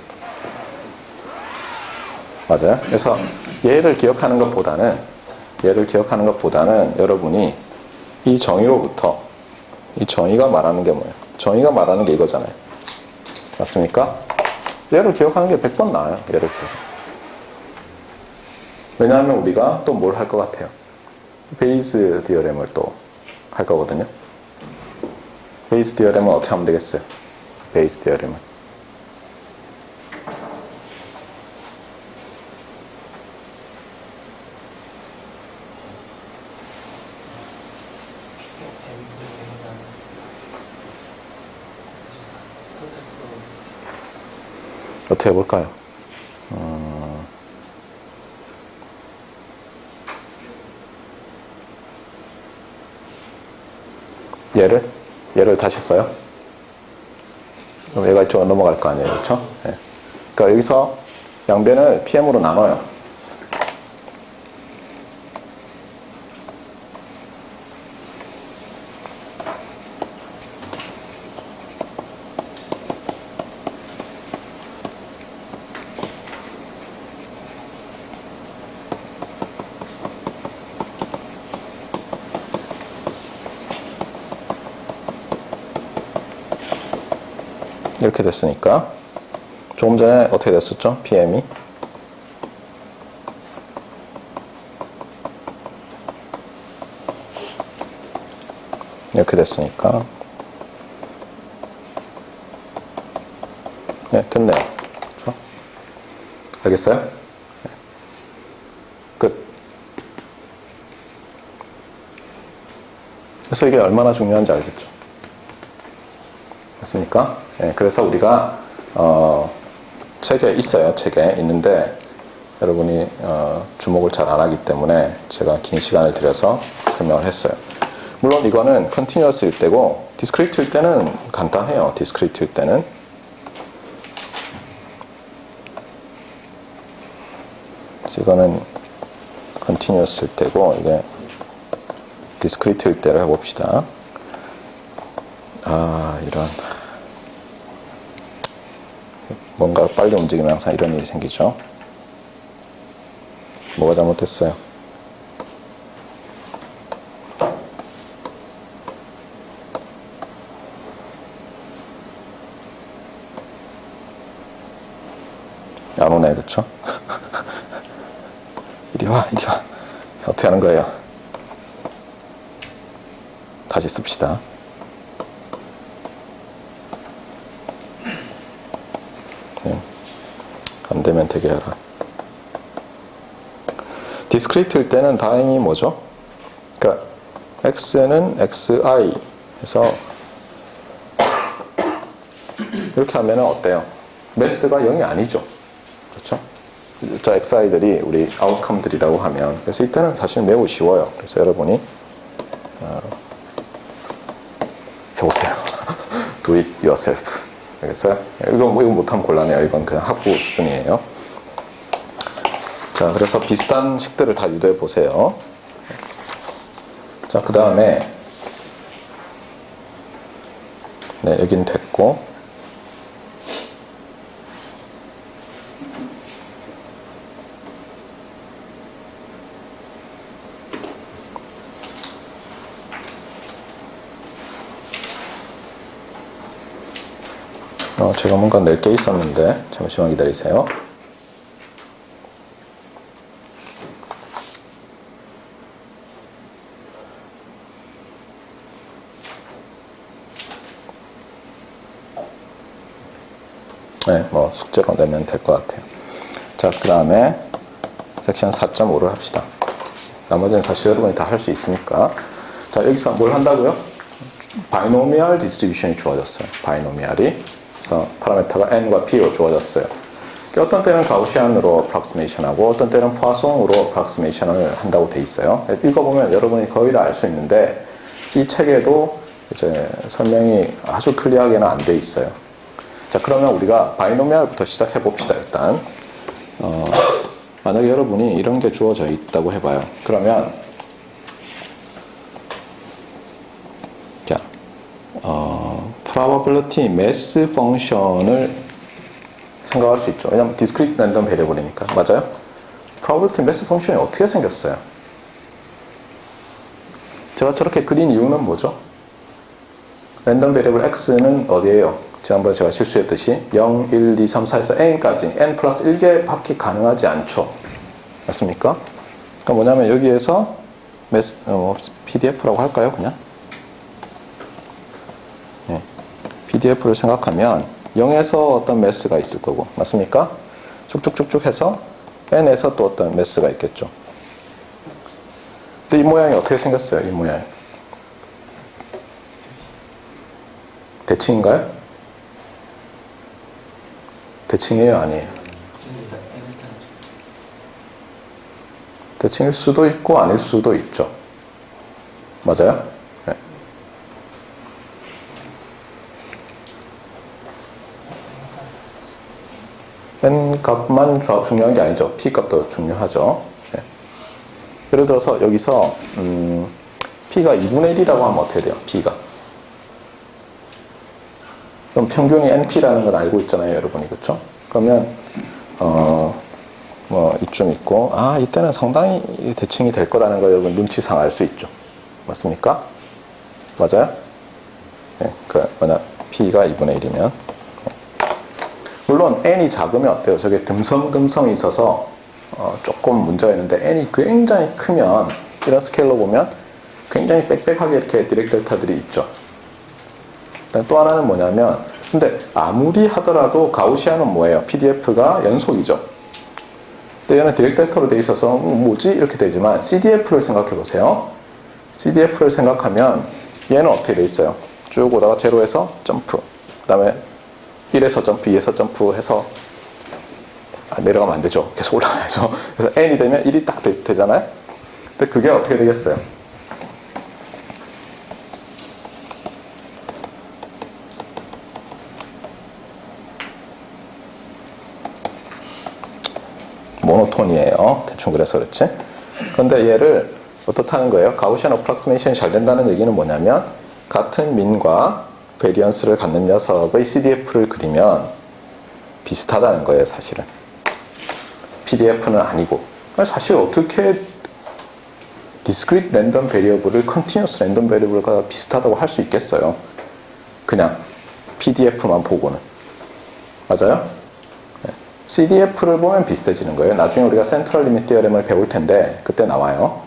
맞아요? 그래서 얘를 기억하는 것보다는 여러분이 이 정의로부터 이 정의가 말하는 게 뭐예요? 정의가 말하는 게 이거잖아요. 맞습니까? 얘를 기억하는 게 100번 나아요. 얘를 기억. 왜냐하면 우리가 또 뭘 할 것 같아요? 베이스 디어렘을 또 할 거거든요. 베이스 디어렘은 어떻게 하면 되겠어요? 베이스 디어렘은 어떻게 해볼까요? 얘를 다시 써요? 그럼 얘가 이쪽으로 넘어갈 거 아니에요. 그렇죠? 네. 그러니까 여기서 양변을 PM으로 나눠요. 이렇게 됐으니까 조금 전에 어떻게 됐었죠? PM이 이렇게 됐으니까. 네, 됐네요. 그렇죠? 알겠어요? 네. 끝. 그래서 이게 얼마나 중요한지 알겠죠? 맞습니까? 네, 그래서 우리가 책에 있어요. 책에 있는데 여러분이 주목을 잘 안 하기 때문에 제가 긴 시간을 들여서 설명을 했어요. 물론 이거는 컨티뉴어스일 때고 디스크리트일 때는 간단해요. 디스크리트일 때는 이거는 컨티뉴어스일 때고 이게 디스크리트일 때를 해봅시다. 아, 이런 뭔가 빨리 움직이면 항상 이런 일이 생기죠. 뭐가 잘못됐어요? 안 오네, 그쵸? 이리 와. 어떻게 하는 거예요? 다시 씁시다. 네. 안 되면 되게 하라. 디스크리트일 때는 다행히 뭐죠? 그러니까 x는 xi 해서 이렇게 하면 어때요? 매스가 0이 아니죠. 그렇죠? 자, xi들이 우리 아웃컴들이라고 하면 그래서 이때는 사실 매우 쉬워요. 그래서 여러분이 해보세요. Do it yourself. 알겠어요? 이거 못하면 곤란해요. 이건 그냥 학부 수준이에요. 자, 그래서 비슷한 식들을 다 유도해 보세요. 자, 그 다음에 네, 여긴 됐고 제가 뭔가 낼 게 있었는데 잠시만 기다리세요. 네, 뭐 숙제로 내면 될 것 같아요. 자, 그 다음에 섹션 4.5를 합시다. 나머지는 사실 여러분이 다 할 수 있으니까. 자, 여기서 뭘 한다고요? 바이노미얼 디스트리뷰션이 주어졌어요. 바이노미얼이. 그래서 파라미터가 n과 p로 주어졌어요. 어떤 때는 가우시안으로 어프락시메이션하고 어떤 때는 포아송으로 어프락시메이션을 한다고 돼 있어요. 읽어보면 여러분이 거의 다 알 수 있는데 이 책에도 이제 설명이 아주 클리어하게는 안 돼 있어요. 자, 그러면 우리가 바이노미얼부터 시작해 봅시다. 일단 만약에 여러분이 이런 게 주어져 있다고 해봐요. 그러면 자, probability mass function을 생각할 수 있죠. 왜냐하면 discrete random variable이니까. 맞아요? probability mass function이 어떻게 생겼어요? 제가 저렇게 그린 이유는 뭐죠? 랜덤 베리어블 x는 어디에요? 지난번에 제가 실수했듯이 0, 1, 2, 3, 4에서 n까지 n 플러스 1개밖에 가능하지 않죠. 맞습니까? 그러니까 뭐냐면 여기에서 PDF라고 할까요? 그냥? 네. PDF를 생각하면 0에서 어떤 매스가 있을 거고, 맞습니까? 쭉쭉쭉쭉 해서 n에서 또 어떤 매스가 있겠죠. 근데 이 모양이 어떻게 생겼어요? 이 모양이. 대칭인가요? 대칭이에요? 아니에요? 대칭일 수도 있고 아닐 수도 있죠. 맞아요? 네. n 값만 중요한 게 아니죠. p 값도 중요하죠. 네. 예를 들어서 여기서 p가 2분의 1이라고 하면 어떻게 돼요? p가. 그럼 평균이 np라는 걸 알고 있잖아요, 여러분이. 그렇죠? 그러면 뭐 이쯤 있고, 이때는 상당히 대칭이 될 거라는 걸 여러분 눈치상 알 수 있죠. 맞습니까? 맞아요? 네, p가 2분의 1이면. 물론 n이 작으면 어때요? 저게 듬성듬성이 있어서 조금 문제가 있는데 n이 굉장히 크면 이런 스케일로 보면 굉장히 빽빽하게 이렇게 디렉 델타들이 있죠. 또 하나는 뭐냐면, 근데 아무리 하더라도 가우시안은 뭐예요? PDF가 연속이죠. 근데 얘는 디렉 델타로 돼 있어서 뭐지? 이렇게 되지만 CDF를 생각해 보세요. CDF를 생각하면 얘는 어떻게 돼 있어요? 쭉 오다가 제로에서 점프, 그 다음에 1에서 점프, 2에서 점프 해서 내려가면 안 되죠. 계속 올라가야죠. 그래서 n이 되면 1이 딱 되잖아요. 근데 그게 어떻게 되겠어요? 모노톤이에요. 대충 그래서 그렇지. 그런데 얘를 어떻다는 거예요? 가우시안 어프락시메이션이 잘 된다는 얘기는 뭐냐면 같은 민과 베리언스를 갖는 녀석의 CDF를 그리면 비슷하다는 거예요, 사실은. PDF는 아니고. 사실 어떻게 discrete random variable을 continuous random variable과 비슷하다고 할 수 있겠어요? 그냥 PDF만 보고는. 맞아요? CDF를 보면 비슷해지는 거예요. 나중에 우리가 센트럴 리미트 디어렘을 배울 텐데 그때 나와요.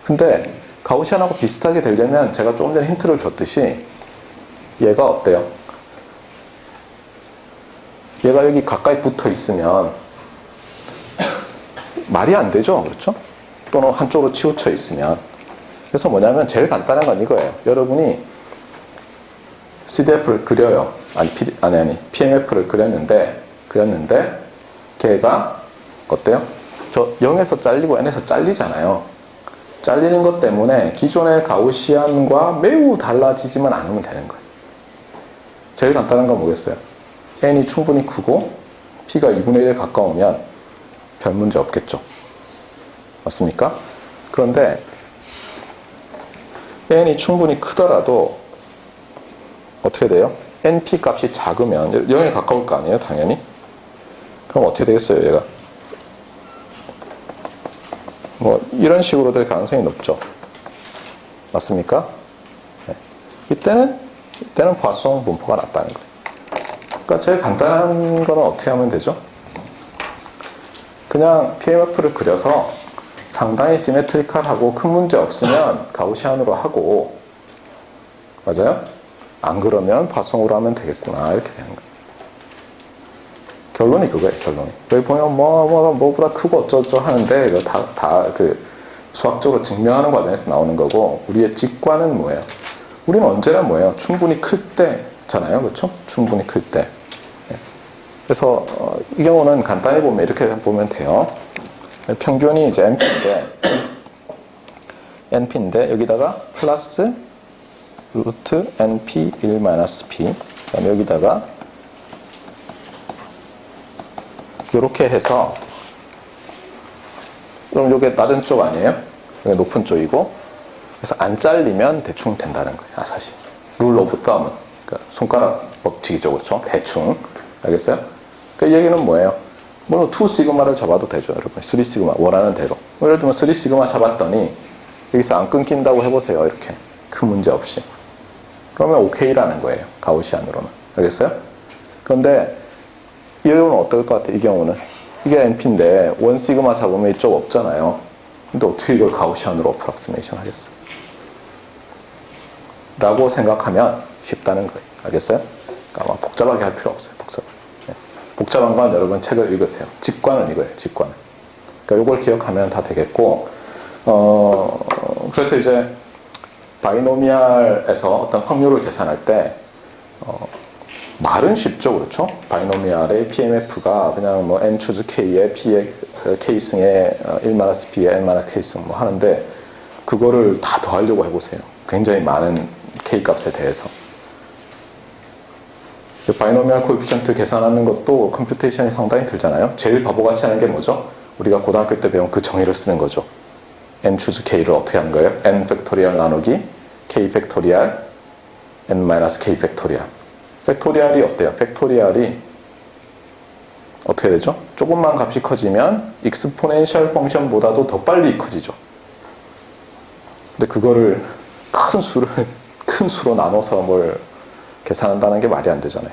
근데 가우시안하고 비슷하게 되려면 제가 조금 전에 힌트를 줬듯이 얘가 어때요? 얘가 여기 가까이 붙어 있으면 말이 안 되죠. 그렇죠? 또는 한쪽으로 치우쳐 있으면. 그래서 뭐냐면 제일 간단한 건 이거예요. 여러분이 CDF를 그려요. 아니, PMF를 그렸는데 걔가 어때요? 저 0에서 잘리고 n에서 잘리잖아요. 잘리는 것 때문에 기존의 가우시안과 매우 달라지지만 않으면 되는 거예요. 제일 간단한 건 뭐겠어요? n이 충분히 크고 p가 2분의 1에 가까우면 별 문제 없겠죠. 맞습니까? 그런데 n이 충분히 크더라도 어떻게 돼요? np 값이 작으면 0에 가까울 거 아니에요? 당연히. 그럼 어떻게 되겠어요? 얘가 뭐 이런 식으로 될 가능성이 높죠. 맞습니까? 네. 이때는 포아송 분포가 낮다는 거예요. 그러니까 제일 간단한 거는 어떻게 하면 되죠? 그냥 PMF를 그려서 상당히 시메트리컬하고 큰 문제 없으면 가우시안으로 하고, 맞아요? 안 그러면 파송으로 하면 되겠구나, 이렇게 되는 거예요. 결론이 그거예요, 결론이. 여기 보면 뭐보다 크고 어쩌고 하는데 이거 다 수학적으로 증명하는 과정에서 나오는 거고, 우리의 직관은 뭐예요? 우리는 언제나 뭐예요? 충분히 클 때잖아요, 그렇죠? 충분히 클 때. 그래서 이 경우는 간단히 보면 이렇게 보면 돼요. 평균이 이제 np인데 여기다가 플러스 루트 np 1-p, 그다음에 여기다가 이렇게 해서, 그럼 이게 낮은 쪽 아니에요? 이게 높은 쪽이고, 그래서 안 잘리면 대충 된다는 거예요. 사실 룰 오브 덤은, 그러니까 손가락 법칙이죠, 그렇죠? 대충. 알겠어요? 그 얘기는 뭐예요? 물론 2시그마를 잡아도 되죠, 여러분. 3시그마 원하는 대로. 예를 들면 3시그마 잡았더니 여기서 안 끊긴다고 해보세요. 이렇게 큰 문제 없이. 그러면 오케이라는 거예요, 가우시안으로는. 알겠어요? 그런데 이 경우는 어떨 것 같아요? 이 경우는 이게 NP인데 1시그마 잡으면 이쪽 없잖아요. 근데 어떻게 이걸 가우시안으로 어프락시메이션 하겠어요? 라고 생각하면 쉽다는 거예요. 알겠어요? 그러니까 막 복잡하게 할 필요 없어요. 복잡한 건 여러분 책을 읽으세요. 직관은 이거예요, 직관은. 그러니까 이걸 기억하면 다 되겠고, 그래서 이제 바이노미알에서 어떤 확률을 계산할 때, 말은 쉽죠, 그렇죠? 바이노미알의 PMF가 그냥 뭐 n 추즈 k의 p의 k승의 1-p의 n-k승 뭐 하는데, 그거를 다 더하려고 해보세요. 굉장히 많은 k 값에 대해서. 바이노미얼 코에피션트 계산하는 것도 컴퓨테이션이 상당히 들잖아요. 제일 바보같이 하는 게 뭐죠? 우리가 고등학교 때 배운 그 정의를 쓰는 거죠. n 추즈 k를 어떻게 하는 거예요? n 팩토리얼 나누기 k 팩토리얼 n-k 팩토리얼. 팩토리얼이 어때요? 팩토리얼이 어떻게 되죠? 조금만 값이 커지면 익스포넨셜 펑션보다도 더 빨리 커지죠. 근데 그거를 큰 수로 나눠서 뭘 계산한다는 게 말이 안 되잖아요.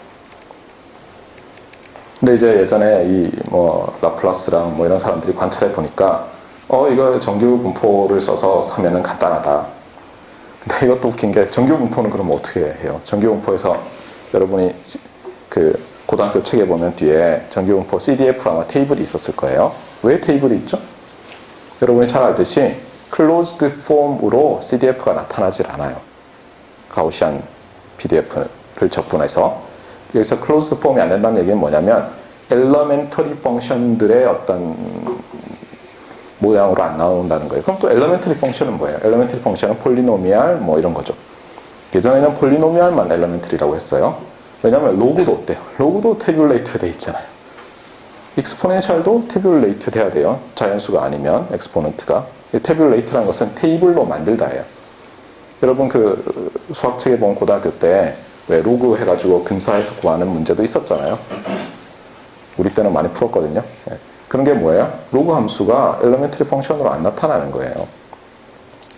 근데 이제 예전에 이 라플라스랑 이런 사람들이 관찰해 보니까 이거 정규 분포를 써서 하면은 간단하다. 근데 이것도 웃긴 게 정규 분포는 그럼 어떻게 해요? 정규 분포에서 여러분이 그 고등학교 책에 보면 뒤에 정규 분포 CDF 아마 테이블이 있었을 거예요. 왜 테이블이 있죠? 여러분이 잘 알듯이 closed form으로 CDF가 나타나질 않아요. 가우시안 PDF를 접근해서. 여기서 closed form이 안 된다는 얘기는 뭐냐면 elementary function들의 어떤 모양으로 안 나온다는 거예요. 그럼 또 elementary function은 뭐예요? elementary function은 폴리노미알 뭐 이런 거죠. 예전에는 폴리노미알만 elementary라고 했어요. 왜냐하면 로그도 어때요? 로그도 탭뷸레이트 돼 있잖아요. 익스포넨셜도 탭뷸레이트 돼야 돼요. 자연수가 아니면 엑스포넌트가. 탭뷸레이트라는 것은 테이블로 만들다예요. 여러분 그 수학책에 보면 고등학교 때 왜 로그 해가지고 근사해서 구하는 문제도 있었잖아요. 우리 때는 많이 풀었거든요. 그런 게 뭐예요? 로그 함수가 엘리멘터리 펑션으로 안 나타나는 거예요.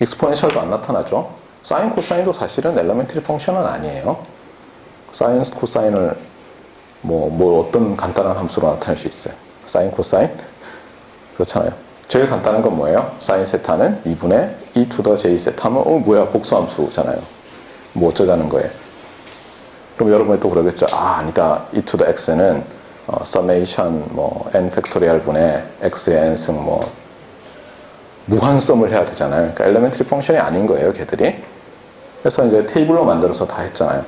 익스포넨셜도 안 나타나죠. 사인, 코사인도 사실은 엘리멘터리 펑션은 아니에요. 사인, 코사인을 뭐 어떤 간단한 함수로 나타낼 수 있어요. 사인, 코사인? 그렇잖아요. 제일 간단한 건 뭐예요? 사인 세타는 2분의 e to the j 세타면 뭐야 복수함수잖아요. 뭐 어쩌자는 거예요. 그럼 여러분이 또 그러겠죠. 아니다. e to the x는 summation n 팩토리얼 분의 x의 n승 무한썸을 해야 되잖아요. 그러니까 엘리멘터리 펑션이 아닌 거예요, 걔들이. 그래서 이제 테이블로 만들어서 다 했잖아요.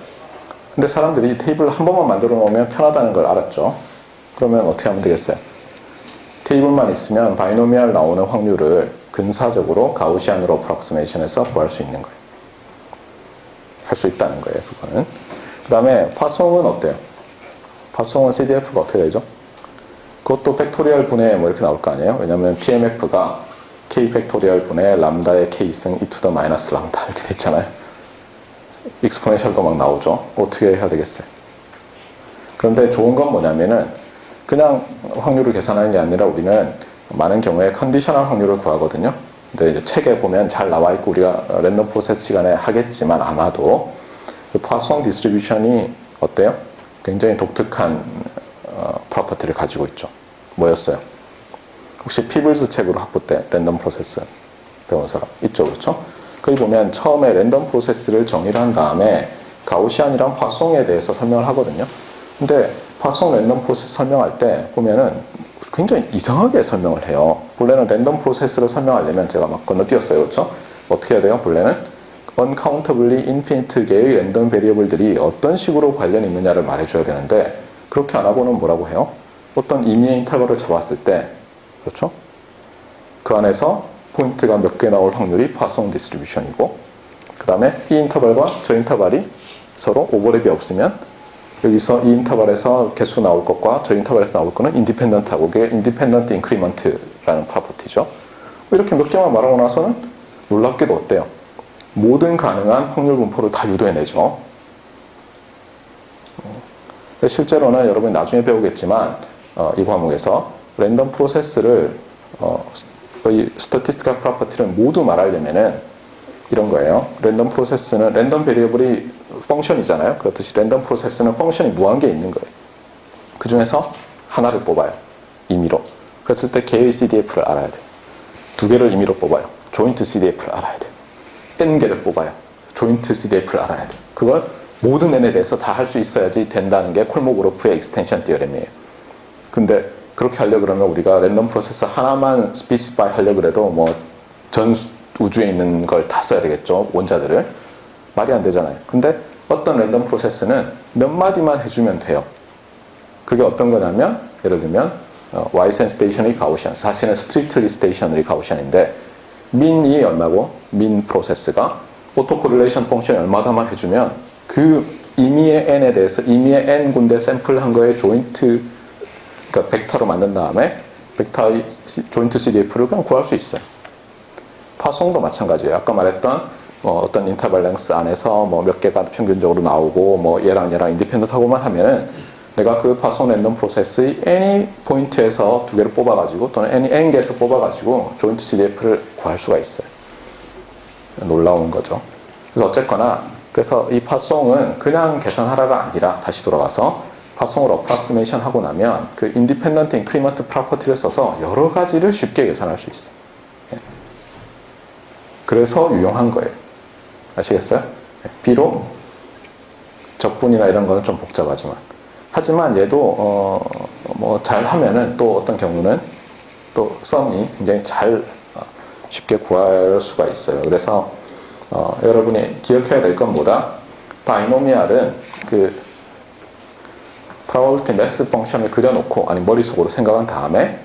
근데 사람들이 테이블을 한 번만 만들어 놓으면 편하다는 걸 알았죠. 그러면 어떻게 하면 되겠어요? 테이블만 있으면 바이노미얼 나오는 확률을 근사적으로 가우시안으로 어프락시메이션해서 구할 수 있는 거예요. 할 수 있다는 거예요, 그거는. 그 다음에 파송은 어때요? 파송은 CDF가 어떻게 되죠? 그것도 팩토리얼 분의 이렇게 나올 거 아니에요? 왜냐면 PMF가 K 팩토리얼 분의 람다의 K승 e to the 마이너스 람다 이렇게 돼 있잖아요. 익스포넨셜도 막 나오죠. 어떻게 해야 되겠어요? 그런데 좋은 건 뭐냐면은 그냥 확률을 계산하는 게 아니라 우리는 많은 경우에 컨디셔널 확률을 구하거든요. 근데 이제 책에 보면 잘 나와 있고 우리가 랜덤 프로세스 시간에 하겠지만 아마도 그 파송 디스트리뷰션이 어때요? 굉장히 독특한 프로퍼티를 가지고 있죠. 뭐였어요? 혹시 피블즈 책으로 학부 때 랜덤 프로세스 배운 사람 있죠, 그렇죠? 거기 보면 처음에 랜덤 프로세스를 정의를 한 다음에 가우시안이랑 파송에 대해서 설명을 하거든요. 근데 파송 랜덤 프로세스 설명할 때 보면은 굉장히 이상하게 설명을 해요. 본래는 랜덤 프로세스를 설명하려면 제가 막 건너뛰었어요, 그렇죠? 어떻게 해야 돼요? 본래는 uncountably infinite 개의 랜덤 베리어블들이 어떤 식으로 관련이 있느냐를 말해줘야 되는데 그렇게 안 하고는 뭐라고 해요? 어떤 임의의 인터벌을 잡았을 때 그렇죠? 그 안에서 포인트가 몇 개 나올 확률이 파송 디스트리뷰션이고 그 다음에 이 인터벌과 저 인터벌이 서로 오버랩이 없으면 여기서 이 인터벌에서 개수 나올 것과 저 인터벌에서 나올 거는 인디펜던트하고 그게 인디펜던트 인크리먼트라는 프로퍼티죠. 이렇게 몇 개만 말하고 나서는 놀랍게도 어때요? 모든 가능한 확률 분포를 다 유도해내죠. 실제로는 여러분이 나중에 배우겠지만 이 과목에서 랜덤 프로세스를 이 스태티스티컬 프로퍼티를 모두 말하려면은 이런 거예요. 랜덤 프로세스는 랜덤 베리어블이 펑션이잖아요. 그렇듯이 랜덤 프로세스는 펑션이 무한개 있는 거예요. 그 중에서 하나를 뽑아요. 임의로. 그랬을 때 개의 CDF를 알아야 돼요. 두 개를 임의로 뽑아요. 조인트 CDF를 알아야 돼요. N개를 뽑아요. 조인트 CDF를 알아야 돼요. 그걸 모든 N에 대해서 다 할 수 있어야지 된다는 게 콜모그로프의 익스텐션 디어렘이에요. 근데 그렇게 하려고 그러면 우리가 랜덤 프로세스 하나만 스페시파이 하려고 그래도 전 우주에 있는 걸 다 써야 되겠죠. 원자들을. 말이 안 되잖아요. 근데 어떤 랜덤 프로세스는 몇 마디만 해주면 돼요. 그게 어떤 거냐면 예를 들면 Y센 스테이셔너리 가우시안 사실은 스트릭틀리 스테이셔너리 가우시안인데 민이 얼마고 민 프로세스가 오토코릴레이션 펑션이 얼마다만 해주면 그 임의의 n에 대해서 임의의 n 군데 샘플한 거에 조인트 그러니까 벡터로 만든 다음에 벡터의 조인트 CDF를 그냥 구할 수 있어요. 파송도 마찬가지예요. 아까 말했던 어떤 인터벌 랭스 안에서 몇 개가 평균적으로 나오고 얘랑 인디펜던트하고만 하면은 내가 그 파송 랜덤 프로세스의 any 포인트에서 두 개를 뽑아가지고 또는 any n 개에서 뽑아가지고 조인트 CDF를 구할 수가 있어요. 놀라운 거죠. 그래서 어쨌거나 그래서 이 파송은 그냥 계산하라가 아니라 다시 돌아가서 파송을 어프락시메이션 하고 나면 그 인디펜던트 인크리먼트 프로퍼티를 써서 여러 가지를 쉽게 계산할 수 있어요. 그래서 유용한 거예요. 아시겠어요? 비록 적분이나 이런 거는 좀 복잡하지만 하지만 얘도 뭐 잘하면은 또 어떤 경우는 또 썸이 굉장히 잘 쉽게 구할 수가 있어요. 그래서 여러분이 기억해야 될 건 뭐다? 바이노미알은 그 probability mass 펑션을 그려놓고 아니 머릿속으로 생각한 다음에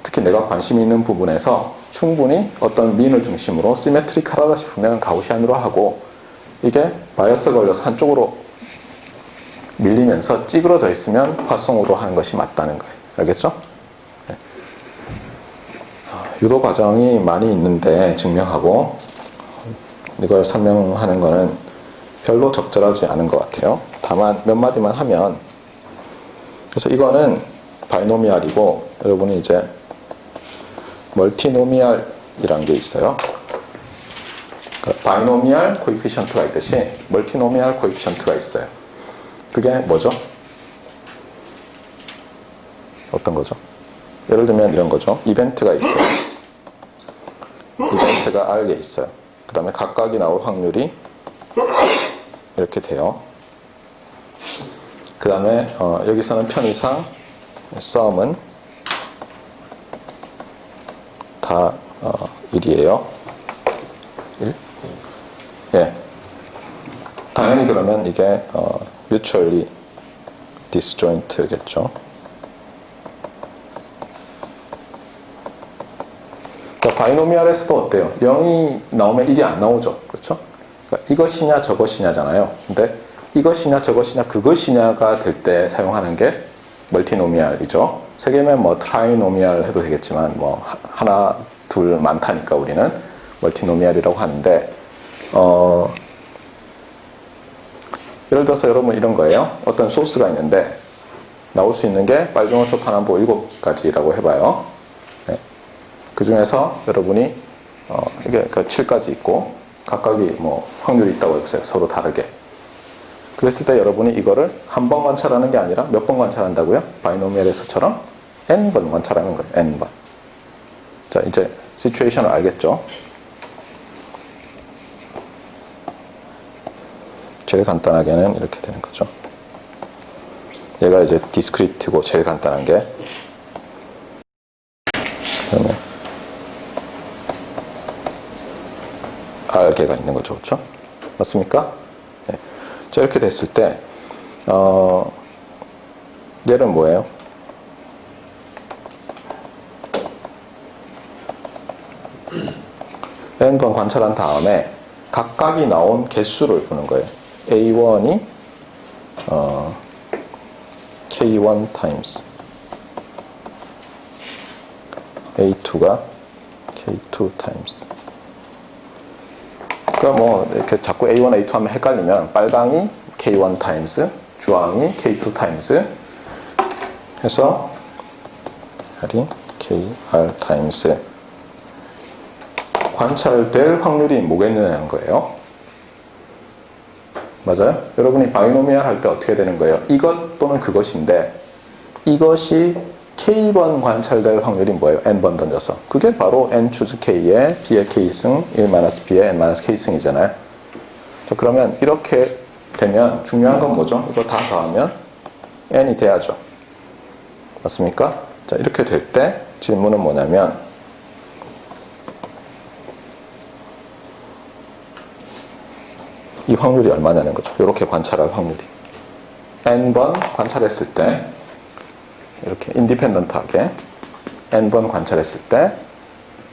특히 내가 관심 있는 부분에서 충분히 어떤 민을 중심으로 시메트릭하다 싶으면 가우시안으로 하고 이게 바이어스 걸려서 한쪽으로 밀리면서 찌그러져 있으면 파송으로 하는 것이 맞다는 거예요. 알겠죠? 네. 유도 과정이 많이 있는데 증명하고 이걸 설명하는 거는 별로 적절하지 않은 것 같아요. 다만 몇 마디만 하면 그래서 이거는 바이노미알이고 여러분이 이제 멀티노미알이라는 게 있어요. 그러니까 바이노미알 코에피션트가 있듯이 멀티노미알 코에피션트가 있어요. 그게 뭐죠? 어떤 거죠? 예를 들면 이런 거죠. 이벤트가 있어요. 이벤트가 R에 있어요. 그 다음에 각각이 나올 확률이 이렇게 돼요. 그 다음에 여기서는 편의상 썸은 다 1이에요. 1? 예. 당연히 그러면 이게 mutually disjoint겠죠. 그러니까 바이노미알에서도 어때요? 0이 나오면 1이 안 나오죠. 그렇죠? 그러니까 이것이냐 저것이냐잖아요. 근데 이것이냐 저것이냐 그것이냐가 될 때 사용하는 게 멀티노미알이죠. 세 개면 뭐 트라이노미알 해도 되겠지만 뭐 하나 둘 많다니까 우리는 멀티노미알이라고 하는데 예를 들어서 여러분 이런 거예요. 어떤 소스가 있는데 나올 수 있는 게 빨주노초 파남보 7가지라고 해봐요. 네. 그 중에서 여러분이 이게 그 7가지 있고 각각이 뭐 확률이 있다고 해보세요. 서로 다르게. 그랬을 때 여러분이 이거를 한 번 관찰하는 게 아니라 몇 번 관찰한다고요? 바이노미얼에서처럼 n번 관찰하는 거예요. n번. 자, 이제 시츄에이션을 알겠죠? 제일 간단하게는 이렇게 되는 거죠. 얘가 이제 디스크리트고 제일 간단한 게 그러면 R개가 있는 거죠. 그렇죠? 맞습니까? 네. 자, 이렇게 됐을 때 얘는 뭐예요? n번 관찰한 다음에 각각이 나온 개수를 보는 거예요. A1이 K1 times A2가 K2 times. 그러니까 뭐 이렇게 자꾸 A1, A2 하면 헷갈리면 빨강이 K1 times, 주황이 K2 times 해서 R이 KR times 관찰될 확률이 뭐겠느냐는 거예요. 맞아요? 여러분이 바이노미얼 할 때 어떻게 되는 거예요? 이것 또는 그것인데 이것이 K번 관찰될 확률이 뭐예요? N번 던져서. 그게 바로 N 추즈 K의 B의 K승 1-B의 N-K승이잖아요. 자, 그러면 이렇게 되면 중요한 건 뭐죠? 이거 다 더하면 N이 돼야죠. 맞습니까? 자, 이렇게 될 때 질문은 뭐냐면 이 확률이 얼마냐는 거죠. 이렇게 관찰할 확률이. N번 관찰했을 때 이렇게 인디펜던트하게 N번 관찰했을 때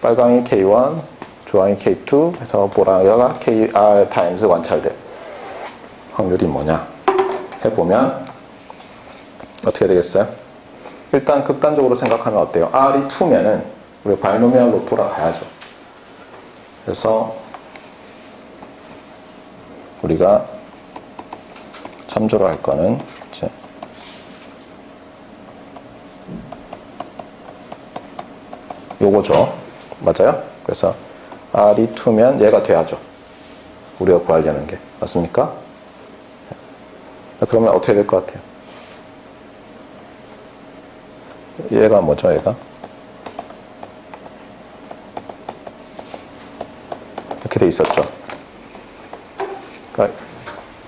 빨강이 K1, 주황이 K2 해서 보라가 KR 타임스 관찰될 확률이 뭐냐 해보면 어떻게 되겠어요? 일단 극단적으로 생각하면 어때요? R이 2면은 우리 바이노미얼로 돌아가야죠. 그래서 우리가 참조로 할 거는 이제 요거죠. 맞아요? 그래서 R이 2면 얘가 돼야죠. 우리가 구하려는 게. 맞습니까? 그러면 어떻게 될 것 같아요? 얘가 뭐죠, 얘가? 이렇게 돼 있었죠. 그러니까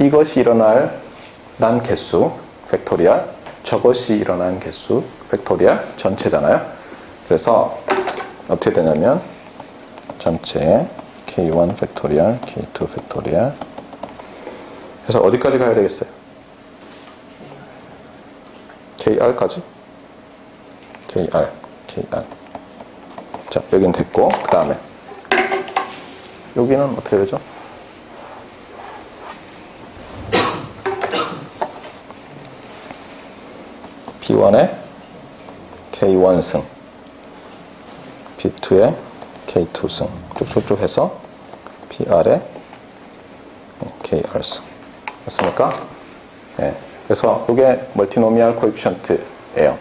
이것이 일어날 난 개수 팩토리얼, 저것이 일어난 개수 팩토리얼 전체잖아요. 그래서 어떻게 되냐면 전체 k1 팩토리얼, k2 팩토리얼. 그래서 어디까지 가야 되겠어요? kr까지? kr. 자, 여긴 됐고, 그 다음에 여기는 어떻게 되죠? B1에 K1승, B2에 K2승, 쭉쭉쭉 해서 BR에 KR승. 맞습니까? 네. 그래서 이게 멀티노미얼 코에피션트예요.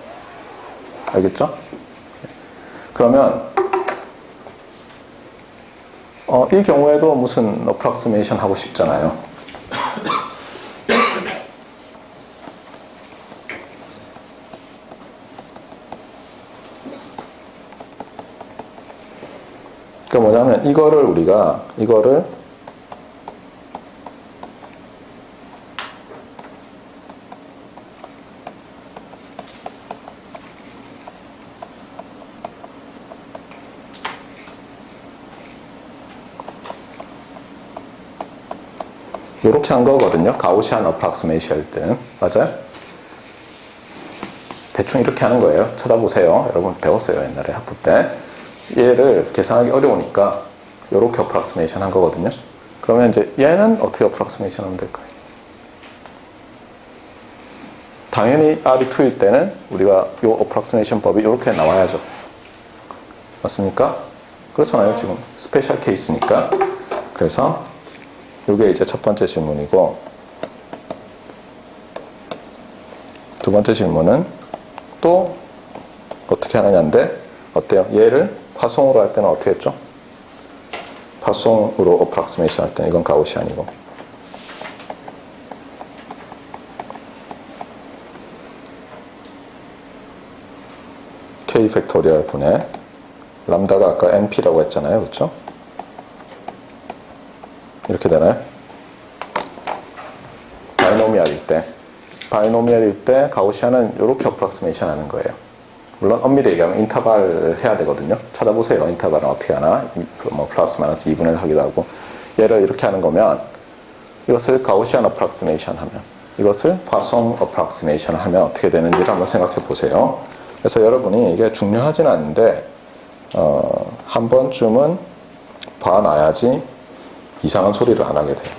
알겠죠? 그러면 이 경우에도 무슨 어프락시메이션 하고 싶잖아요. 그러니까 뭐냐면 이거를 이렇게 한 거거든요. 가우시안 어프락시메이션 할 때는. 맞아요? 대충 이렇게 하는 거예요. 찾아보세요. 여러분 배웠어요. 옛날에 학부 때. 얘를 계산하기 어려우니까 이렇게 어프락시메이션 한 거거든요. 그러면 이제 얘는 어떻게 어프락시메이션 하면 될까요? 당연히 R이 2일 때는 우리가 이 어프락시메이션 법이 이렇게 나와야죠. 맞습니까? 그렇잖아요. 지금 스페셜 케이스니까. 그래서 이게 이제 첫 번째 질문이고, 두 번째 질문은 또 어떻게 하느냐인데, 어때요? 얘를 파송으로 할 때는 어떻게 했죠? 파송으로 어프락시메이션 할 때는 이건 가우시안이고, K 팩토리얼 분의 람다가 아까 NP라고 했잖아요. 그렇죠? 이렇게 되나요? 바이노미얼일 때 가우시안은 이렇게 어프락시메이션 하는 거예요. 물론 엄밀히 얘기하면 인터벌 해야 되거든요. 찾아보세요. 인터벌은 어떻게 하나? 뭐 플러스 마이너스 2분의 1 하기도 하고. 얘를 이렇게 하는 거면 이것을 가우시안 어프락시메이션 하면, 이것을 파송 어프락시메이션 하면 어떻게 되는지를 한번 생각해 보세요. 그래서 여러분이 이게 중요하진 않은데 한 번쯤은 봐놔야지 이상한 소리를 안 하게 돼요.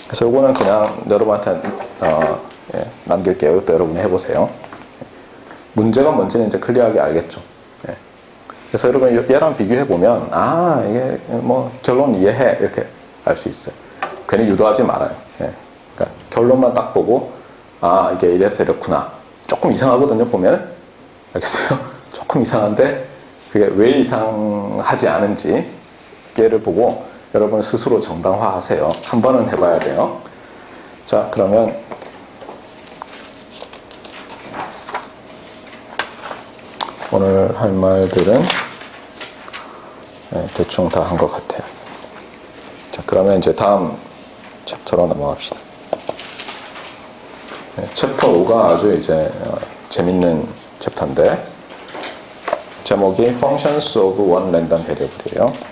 그래서 이거는 그냥 여러분한테 남길게요. 이것도 여러분이 해보세요. 문제가 뭔지는 이제 클리어하게 알겠죠. 예. 그래서 여러분 얘랑 비교해보면 이게 뭐 결론 이해해 이렇게 알 수 있어요. 괜히 유도하지 말아요. 예. 그러니까 결론만 딱 보고 이게 이래서 이렇구나. 조금 이상하거든요. 보면 알겠어요? 조금 이상한데 그게 왜 이상하지 않은지 얘를 보고 여러분 스스로 정당화하세요. 한 번은 해봐야 돼요. 자, 그러면 오늘 할 말들은 대충 다 한 것 같아요. 자, 그러면 이제 다음 챕터로 넘어갑시다. 챕터 5가 아주 이제 재밌는 챕터인데 제목이 Functions of One Random Variable이에요.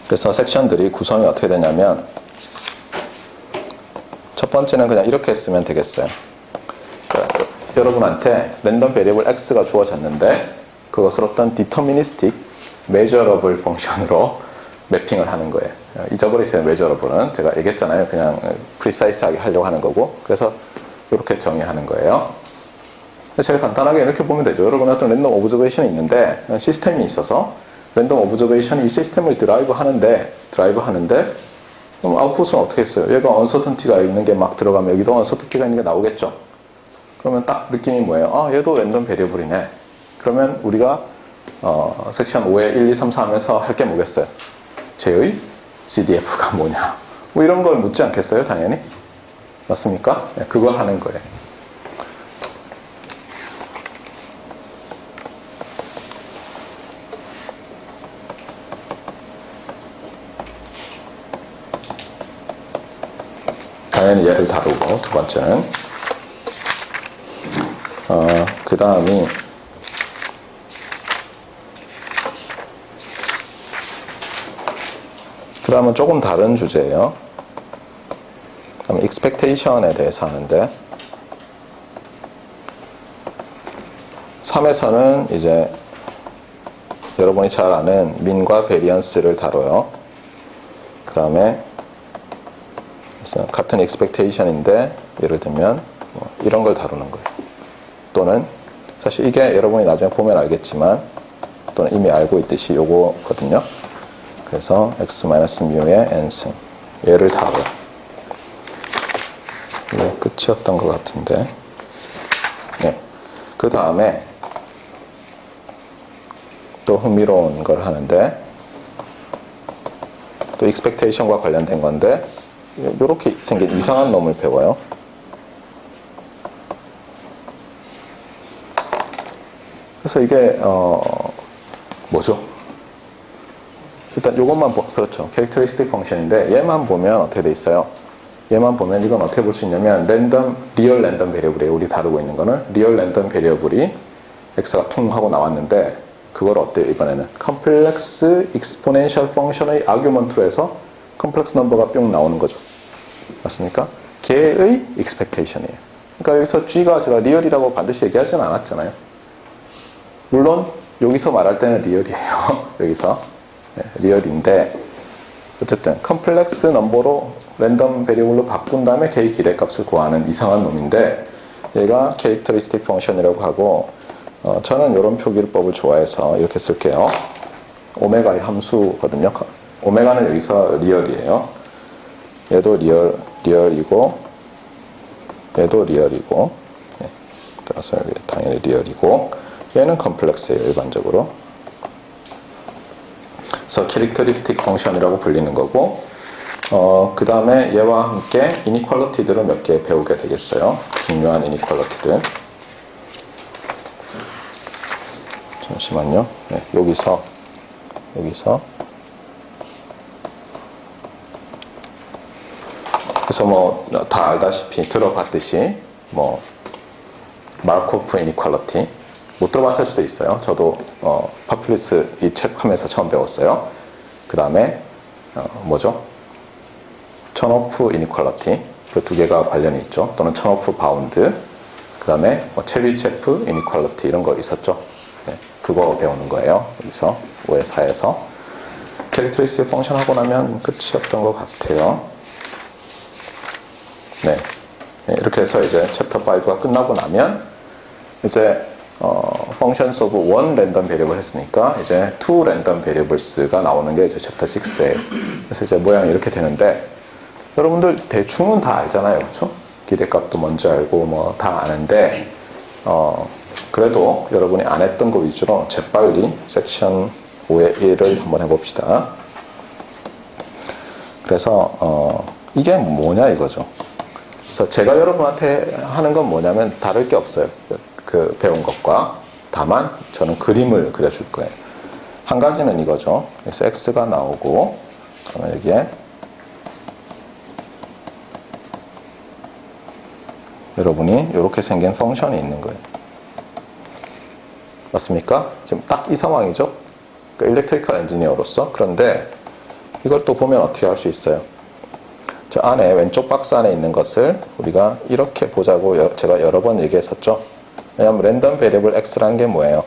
그래서 섹션들이 구성이 어떻게 되냐면 첫 번째는 그냥 이렇게 쓰면 되겠어요. 그러니까 여러분한테 랜덤 베리어블 x가 주어졌는데 그것을 어떤 디터미니스틱 메저러블 펑션으로 매핑을 하는 거예요. 잊어버리세요. 메저러블은 제가 얘기했잖아요. 그냥 프리사이스하게 하려고 하는 거고, 그래서 이렇게 정의하는 거예요. 제가 간단하게 이렇게 보면 되죠. 여러분 어떤 랜덤 오브저베이션이 있는데 시스템이 있어서 랜덤 오브저베이션이 이 시스템을 드라이브 하는데 그럼 아웃풋은 어떻게 했어요? 얘가 언서턴티가 있는 게 막 들어가면 여기도 언서턴티가 있는 게 나오겠죠. 그러면 딱 느낌이 뭐예요? 얘도 랜덤 베리어블이네. 그러면 우리가 섹션 5에 1, 2, 3, 4 하면서 할 게 뭐겠어요? 쟤의 CDF가 뭐냐? 뭐 이런 걸 묻지 않겠어요? 당연히. 맞습니까? 네, 그걸 하는 거예요. 당연히 얘를 다루고, 두 번째는 그 다음이 그 다음은 조금 다른 주제예요. 그 다음에 expectation에 대해서 하는데 3에서는 이제 여러분이 잘 아는 민과 베리언스를 다뤄요. 그 다음에 같은 expectation인데 예를 들면 뭐 이런 걸 다루는 거예요. 또는 사실 이게 여러분이 나중에 보면 알겠지만 또는 이미 알고 있듯이 요거거든요. 그래서 x-mu의 n승 얘를 다뤄요. 이게 끝이었던 것 같은데 네. 그 다음에 또 흥미로운 걸 하는데 또 expectation과 관련된 건데 이렇게 생긴 이상한 놈을 배워요. 그래서 이게 뭐죠? 일단 이것만 그렇죠. 캐릭터리스틱 펑션인데 얘만 보면 어떻게 돼 있어요? 얘만 보면 이건 어떻게 볼 수 있냐면 리얼 랜덤 베리어블이에요. 우리 다루고 있는 거는 리얼 랜덤 베리어블이 x가 퉁 하고 나왔는데 그걸 어때요? 이번에는 컴플렉스 익스포넨셜 펑션의 아규먼트로 해서 컴플렉스 넘버가 뿅 나오는 거죠. 맞습니까? 걔의 expectation이에요. 그러니까 여기서 g가 제가 리얼이라고 반드시 얘기하지는 않았잖아요. 물론 여기서 말할 때는 리얼이에요. 여기서 네, 리얼인데 어쨌든 컴플렉스 넘버로 랜덤 베리어블로 바꾼 다음에 걔의 기대값을 구하는 이상한 놈인데 얘가 캐릭터리스틱 펑션이라고 하고 저는 이런 표기법을 좋아해서 이렇게 쓸게요. 오메가의 함수거든요. 오메가는 여기서 리얼이에요. 얘도 리얼이고 얘도 리얼이고 네, 따라서 여기 당연히 리얼이고 얘는 컴플렉스예요. 일반적으로. 그래서 캐릭터리스틱 펑션이라고 불리는 거고 그 다음에 얘와 함께 이니퀄리티들을 몇 개 배우게 되겠어요. 중요한 이니퀄리티들. 잠시만요. 네, 여기서 그래서 뭐 다 알다시피 들어봤듯이 뭐 마르코프 이니퀄리티 못 들어봤을 수도 있어요. 저도 파퓰리스 이 책 하면서 처음 배웠어요. 그 다음에 뭐죠? 천오프 이니퀄리티 그 두 개가 관련이 있죠. 또는 천오프 바운드 그 다음에 뭐 체비체프 이니퀄리티 이런 거 있었죠. 네, 그거 배우는 거예요. 여기서 5의 4에서 캐릭터리스틱 펑션 하고 나면 끝이었던 것 같아요. 네. 네, 이렇게 해서 이제 챕터 5가 끝나고 나면 이제 functions of one random variable 했으니까 이제 two random variables가 나오는 게 이제 챕터 6예요. 그래서 이제 모양이 이렇게 되는데 여러분들 대충은 다 알잖아요. 그렇죠? 기대값도 먼저 알고 뭐 다 아는데 그래도 여러분이 안 했던 거 위주로 재빨리 섹션 5의 1을 한번 해봅시다. 그래서 이게 뭐냐 이거죠. 그래서 제가 여러분한테 하는 건 뭐냐면 다를 게 없어요. 그 배운 것과 다만 저는 그림을 그려줄 거예요. 한 가지는 이거죠. 그래서 x가 나오고 그러면 여기에 여러분이 이렇게 생긴 펑션이 있는 거예요. 맞습니까? 지금 딱 이 상황이죠. 그러니까 일렉트리컬 엔지니어로서. 그런데 이걸 또 보면 어떻게 할 수 있어요? 저 안에 왼쪽 박스 안에 있는 것을 우리가 이렇게 보자고 제가 여러 번 얘기했었죠. 왜냐하면 랜덤 베리어블 x라는 게 뭐예요?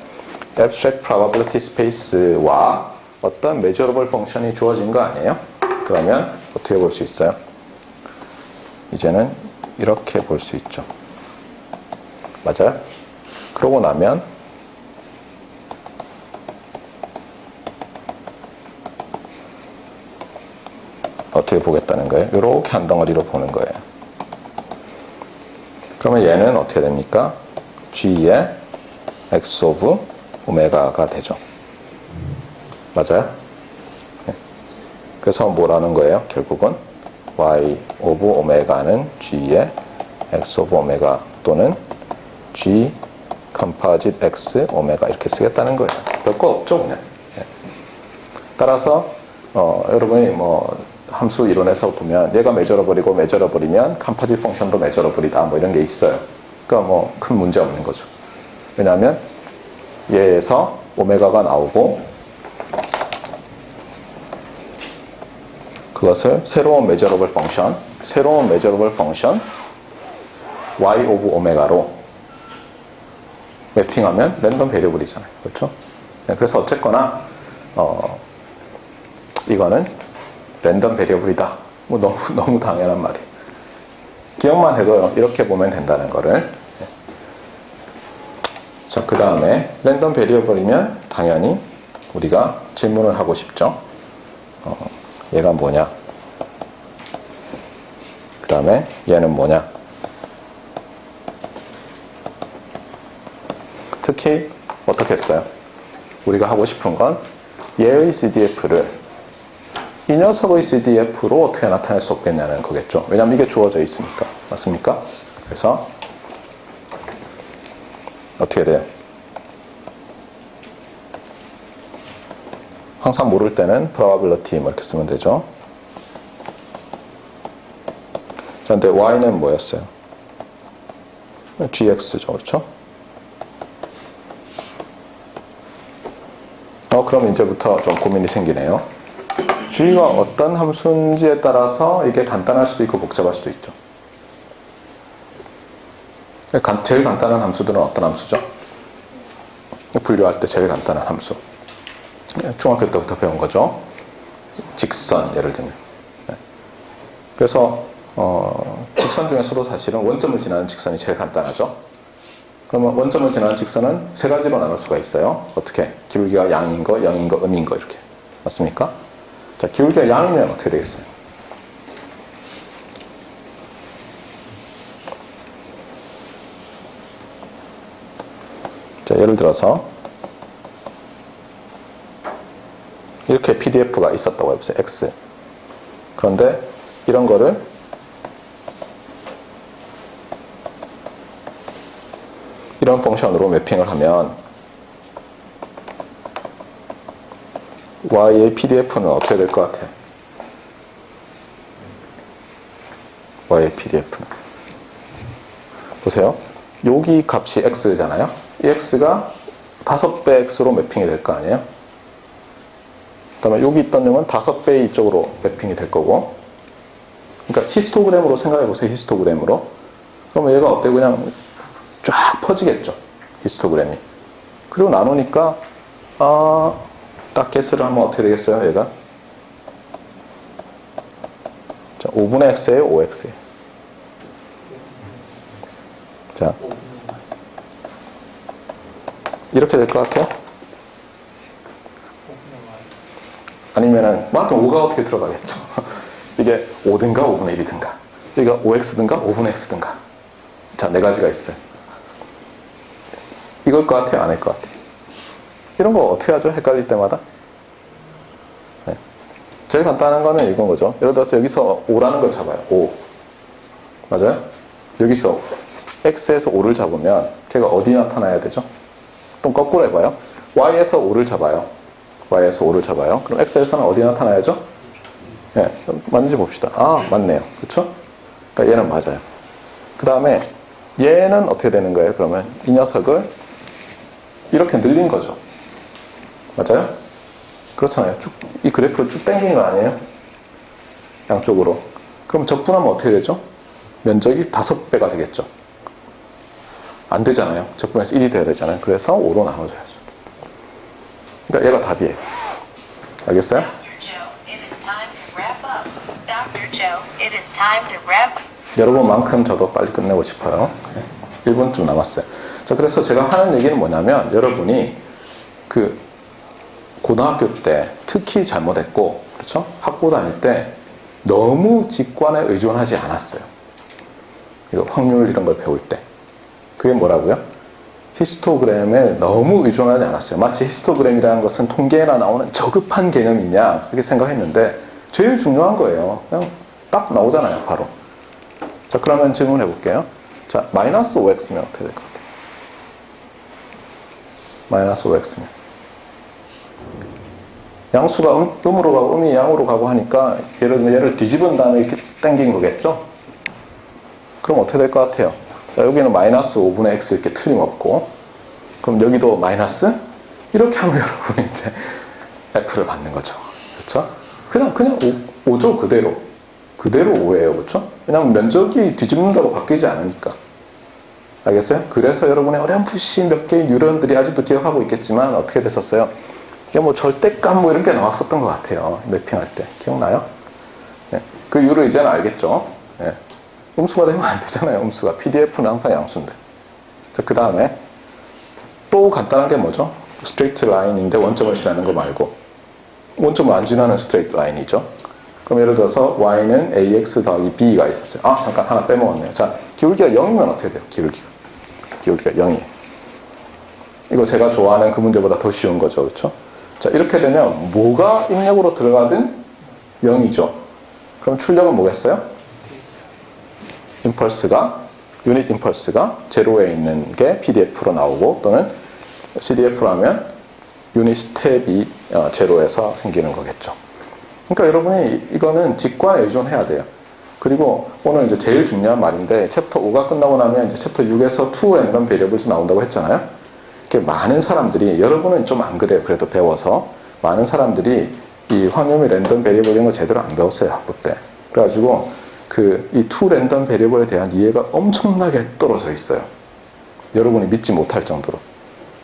abstract probability space와 어떤 measurable 펑션이 주어진 거 아니에요? 그러면 어떻게 볼 수 있어요? 이제는 이렇게 볼 수 있죠. 맞아요? 그러고 나면 어떻게 보겠다는 거예요? 이렇게 한 덩어리로 보는 거예요. 그러면 얘는 어떻게 됩니까? G의 X 오브 오메가가 되죠. 맞아요? 네. 그래서 뭐라는 거예요? 결국은 Y 오브 오메가는 G의 X 오브 오메가 또는 G 컴파짓 X 오메가 이렇게 쓰겠다는 거예요. 별거 없죠, 그냥. 네. 따라서 여러분이 뭐 함수 이론에서 보면 얘가 메저러블이고 메저러블이면 컴포짓 펑션도 메저러블이다 뭐 이런 게 있어요. 그러니까 뭐 큰 문제 없는 거죠. 왜냐하면 얘에서 오메가가 나오고 그것을 새로운 메저러블 펑션 y 오브 오메가로 매핑하면 랜덤 베리어블이잖아요. 그렇죠? 네, 그래서 어쨌거나 이거는 랜덤 베리어블이다. 뭐 너무 당연한 말이에요. 기억만 해도 이렇게 보면 된다는 거를. 자, 그 다음에 랜덤 베리어블이면 당연히 우리가 질문을 하고 싶죠. 얘가 뭐냐? 그 다음에 얘는 뭐냐? 특히 어떻게 했어요? 우리가 하고 싶은 건 얘의 CDF를 이 녀석의 CDF로 어떻게 나타낼 수 없겠냐는 거겠죠. 왜냐하면 이게 주어져 있으니까. 맞습니까? 그래서 어떻게 돼요? 항상 모를 때는 probability 뭐 이렇게 쓰면 되죠. 자, 근데 y는 뭐였어요? gx죠. 그렇죠? 그럼 이제부터 좀 고민이 생기네요. g가 어떤 함수인지에 따라서 이게 간단할 수도 있고 복잡할 수도 있죠. 제일 간단한 함수들은 어떤 함수죠? 분류할 때 제일 간단한 함수. 중학교 때부터 배운 거죠. 직선, 예를 들면. 그래서 직선 중에서도 사실은 원점을 지나는 직선이 제일 간단하죠. 그러면 원점을 지나는 직선은 세 가지로 나눌 수가 있어요. 어떻게? 기울기가 양인 거, 0인 거, 음인 거 이렇게. 맞습니까? 자, 기울기가 양이면 어떻게 되겠어요? 자, 예를 들어서 이렇게 PDF가 있었다고 해보세요. X. 그런데 이런 거를 이런 펑션으로 매핑을 하면 y의 PDF는 어떻게 될 것 같아요? y의 PDF는 보세요. 여기 값이 x잖아요. 이 x가 5배 x로 매핑이 될 거 아니에요? 그 다음에 여기 있던 0은 5배 이쪽으로 매핑이 될 거고, 그러니까 히스토그램으로 생각해 보세요. 히스토그램으로. 그러면 얘가 어때? 그냥 쫙 퍼지겠죠. 히스토그램이. 그리고 나누니까 딱 개수를 하면 어떻게 되겠어요? 얘가 자, 5분의 x예요? 5x예요? 자, 이렇게 될 것 같아요? 아니면은 뭐 하여튼 5가 어떻게 들어가겠죠. 이게 5든가 5분의 1이든가 여기가 5x든가 5분의 x든가. 자, 네 가지가 있어요. 이걸 것 같아요? 아닐 것 같아요? 이런 거 어떻게 하죠? 헷갈릴 때마다. 네. 제일 간단한 거는 이건 거죠. 예를 들어서 여기서 5라는 걸 잡아요. 5. 맞아요? 여기서 x에서 5를 잡으면 걔가 어디 나타나야 되죠? 좀 거꾸로 해봐요. y에서 5를 잡아요. y에서 5를 잡아요. 그럼 x에서는 어디 나타나야죠? 네, 맞는지 봅시다. 맞네요. 그쵸? 그러니까 얘는 맞아요. 그 다음에 얘는 어떻게 되는 거예요? 그러면 이 녀석을 이렇게 늘린 거죠. 맞아요? 그렇잖아요. 이 그래프를 쭉 당긴 거 아니에요? 양쪽으로. 그럼 적분하면 어떻게 되죠? 면적이 5배가 되겠죠. 안 되잖아요. 적분해서 1이 돼야 되잖아요. 그래서 5로 나눠줘야죠. 그러니까 얘가 답이에요. 알겠어요? 여러분만큼 저도 빨리 끝내고 싶어요. 1분쯤 남았어요. 자, 그래서 제가 하는 얘기는 뭐냐면 여러분이 그 고등학교 때 특히 잘못했고, 그렇죠? 학부 다닐 때 너무 직관에 의존하지 않았어요. 이거 확률 이런 걸 배울 때. 그게 뭐라고요? 히스토그램을 너무 의존하지 않았어요. 마치 히스토그램이라는 것은 통계에나 나오는 저급한 개념이냐 그렇게 생각했는데 제일 중요한 거예요. 그냥 딱 나오잖아요. 바로. 자, 그러면 질문해 볼게요. 자, 마이너스 5x면 어떻게 될 것 같아요? 마이너스 5x면 양수가 음으로 가고 음이 양으로 가고 하니까 얘를 뒤집은 다음에 이렇게 당긴 거겠죠? 그럼 어떻게 될 것 같아요? 자, 여기는 마이너스 5분의 x 이렇게 틀림없고, 그럼 여기도 마이너스? 이렇게 하면 여러분이 이제 f를 받는 거죠. 그렇죠? 그냥 5죠, 그대로. 그대로 5예요. 그렇죠? 왜냐하면 면적이 뒤집는다고 바뀌지 않으니까. 알겠어요? 그래서 여러분의 어렴풋이 몇 개의 뉴런들이 아직도 기억하고 있겠지만 어떻게 됐었어요? 이게 뭐 절대값 뭐 이런 게 나왔었던 것 같아요. 매핑할 때. 기억나요? 네. 그 이유를 이제는 알겠죠? 네. 음수가 되면 안 되잖아요. 음수가. PDF는 항상 양수인데. 자, 그 다음에 또 간단한 게 뭐죠? 스트레이트 라인인데 원점을 지나는 거 말고 원점을 안 지나는 스트레이트 라인이죠. 그럼 예를 들어서 y는 ax 더하기 b가 있었어요. 아, 잠깐 하나 빼먹었네요. 자, 기울기가 0이면 어떻게 돼요? 기울기가 0이에요. 이거 제가 좋아하는 그 문제보다 더 쉬운 거죠. 그렇죠? 자, 이렇게 되면 뭐가 입력으로 들어가든 0이죠. 그럼 출력은 뭐겠어요? 유닛 임펄스가 제로에 있는 게 PDF로 나오고, 또는 CDF라면 유닛 스텝이 제로에서 생기는 거겠죠. 그러니까 여러분이 이거는 직관에 의존해야 돼요. 그리고 오늘 이제 제일 중요한 말인데, 챕터 5가 끝나고 나면 이제 챕터 6에서 2 랜덤 베리어블스 나온다고 했잖아요. 이렇게 많은 사람들이, 여러분은 좀 안 그래요. 그래도 배워서. 많은 사람들이 이 환염의 랜덤 베리어블 이런 거 제대로 안 배웠어요. 학부 때. 그래가지고 이 2 랜덤 베리어블에 대한 이해가 엄청나게 떨어져 있어요. 여러분이 믿지 못할 정도로.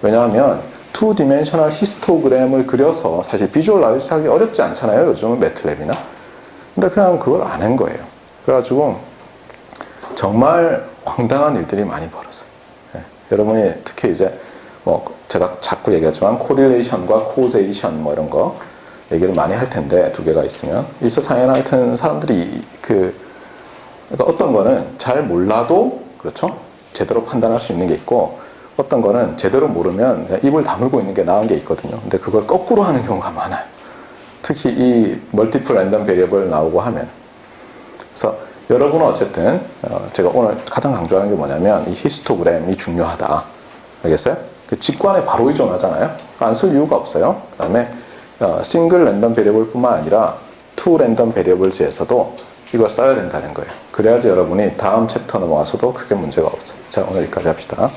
왜냐하면 2디멘셔널 히스토그램을 그려서 사실 비주얼라이즈 하기 어렵지 않잖아요. 요즘은 매트랩이나. 근데 그냥 그걸 안 한 거예요. 그래가지고 정말 황당한 일들이 많이 벌어져요. 네. 여러분이 특히 이제 뭐 제가 자꾸 얘기하지만 코릴레이션과 코제이션 뭐 이런 거 얘기를 많이 할 텐데, 두 개가 있으면 이 세상에는 하여튼 사람들이 그러니까 어떤 거는 잘 몰라도 그렇죠? 제대로 판단할 수 있는 게 있고, 어떤 거는 제대로 모르면 그냥 입을 다물고 있는 게 나은 게 있거든요. 근데 그걸 거꾸로 하는 경우가 많아요. 특히 이 멀티플 랜덤 베리어블 나오고 하면. 그래서 여러분은 어쨌든 제가 오늘 가장 강조하는 게 뭐냐면 이 히스토그램이 중요하다. 알겠어요? 그 직관에 바로 의존하잖아요. 안 쓸 이유가 없어요. 그 다음에 싱글 랜덤 베리어블 뿐만 아니라 2 랜덤 베리어블즈에서도 이걸 써야 된다는 거예요. 그래야지 여러분이 다음 챕터 넘어와서도 크게 문제가 없어요. 자, 오늘 여기까지 합시다.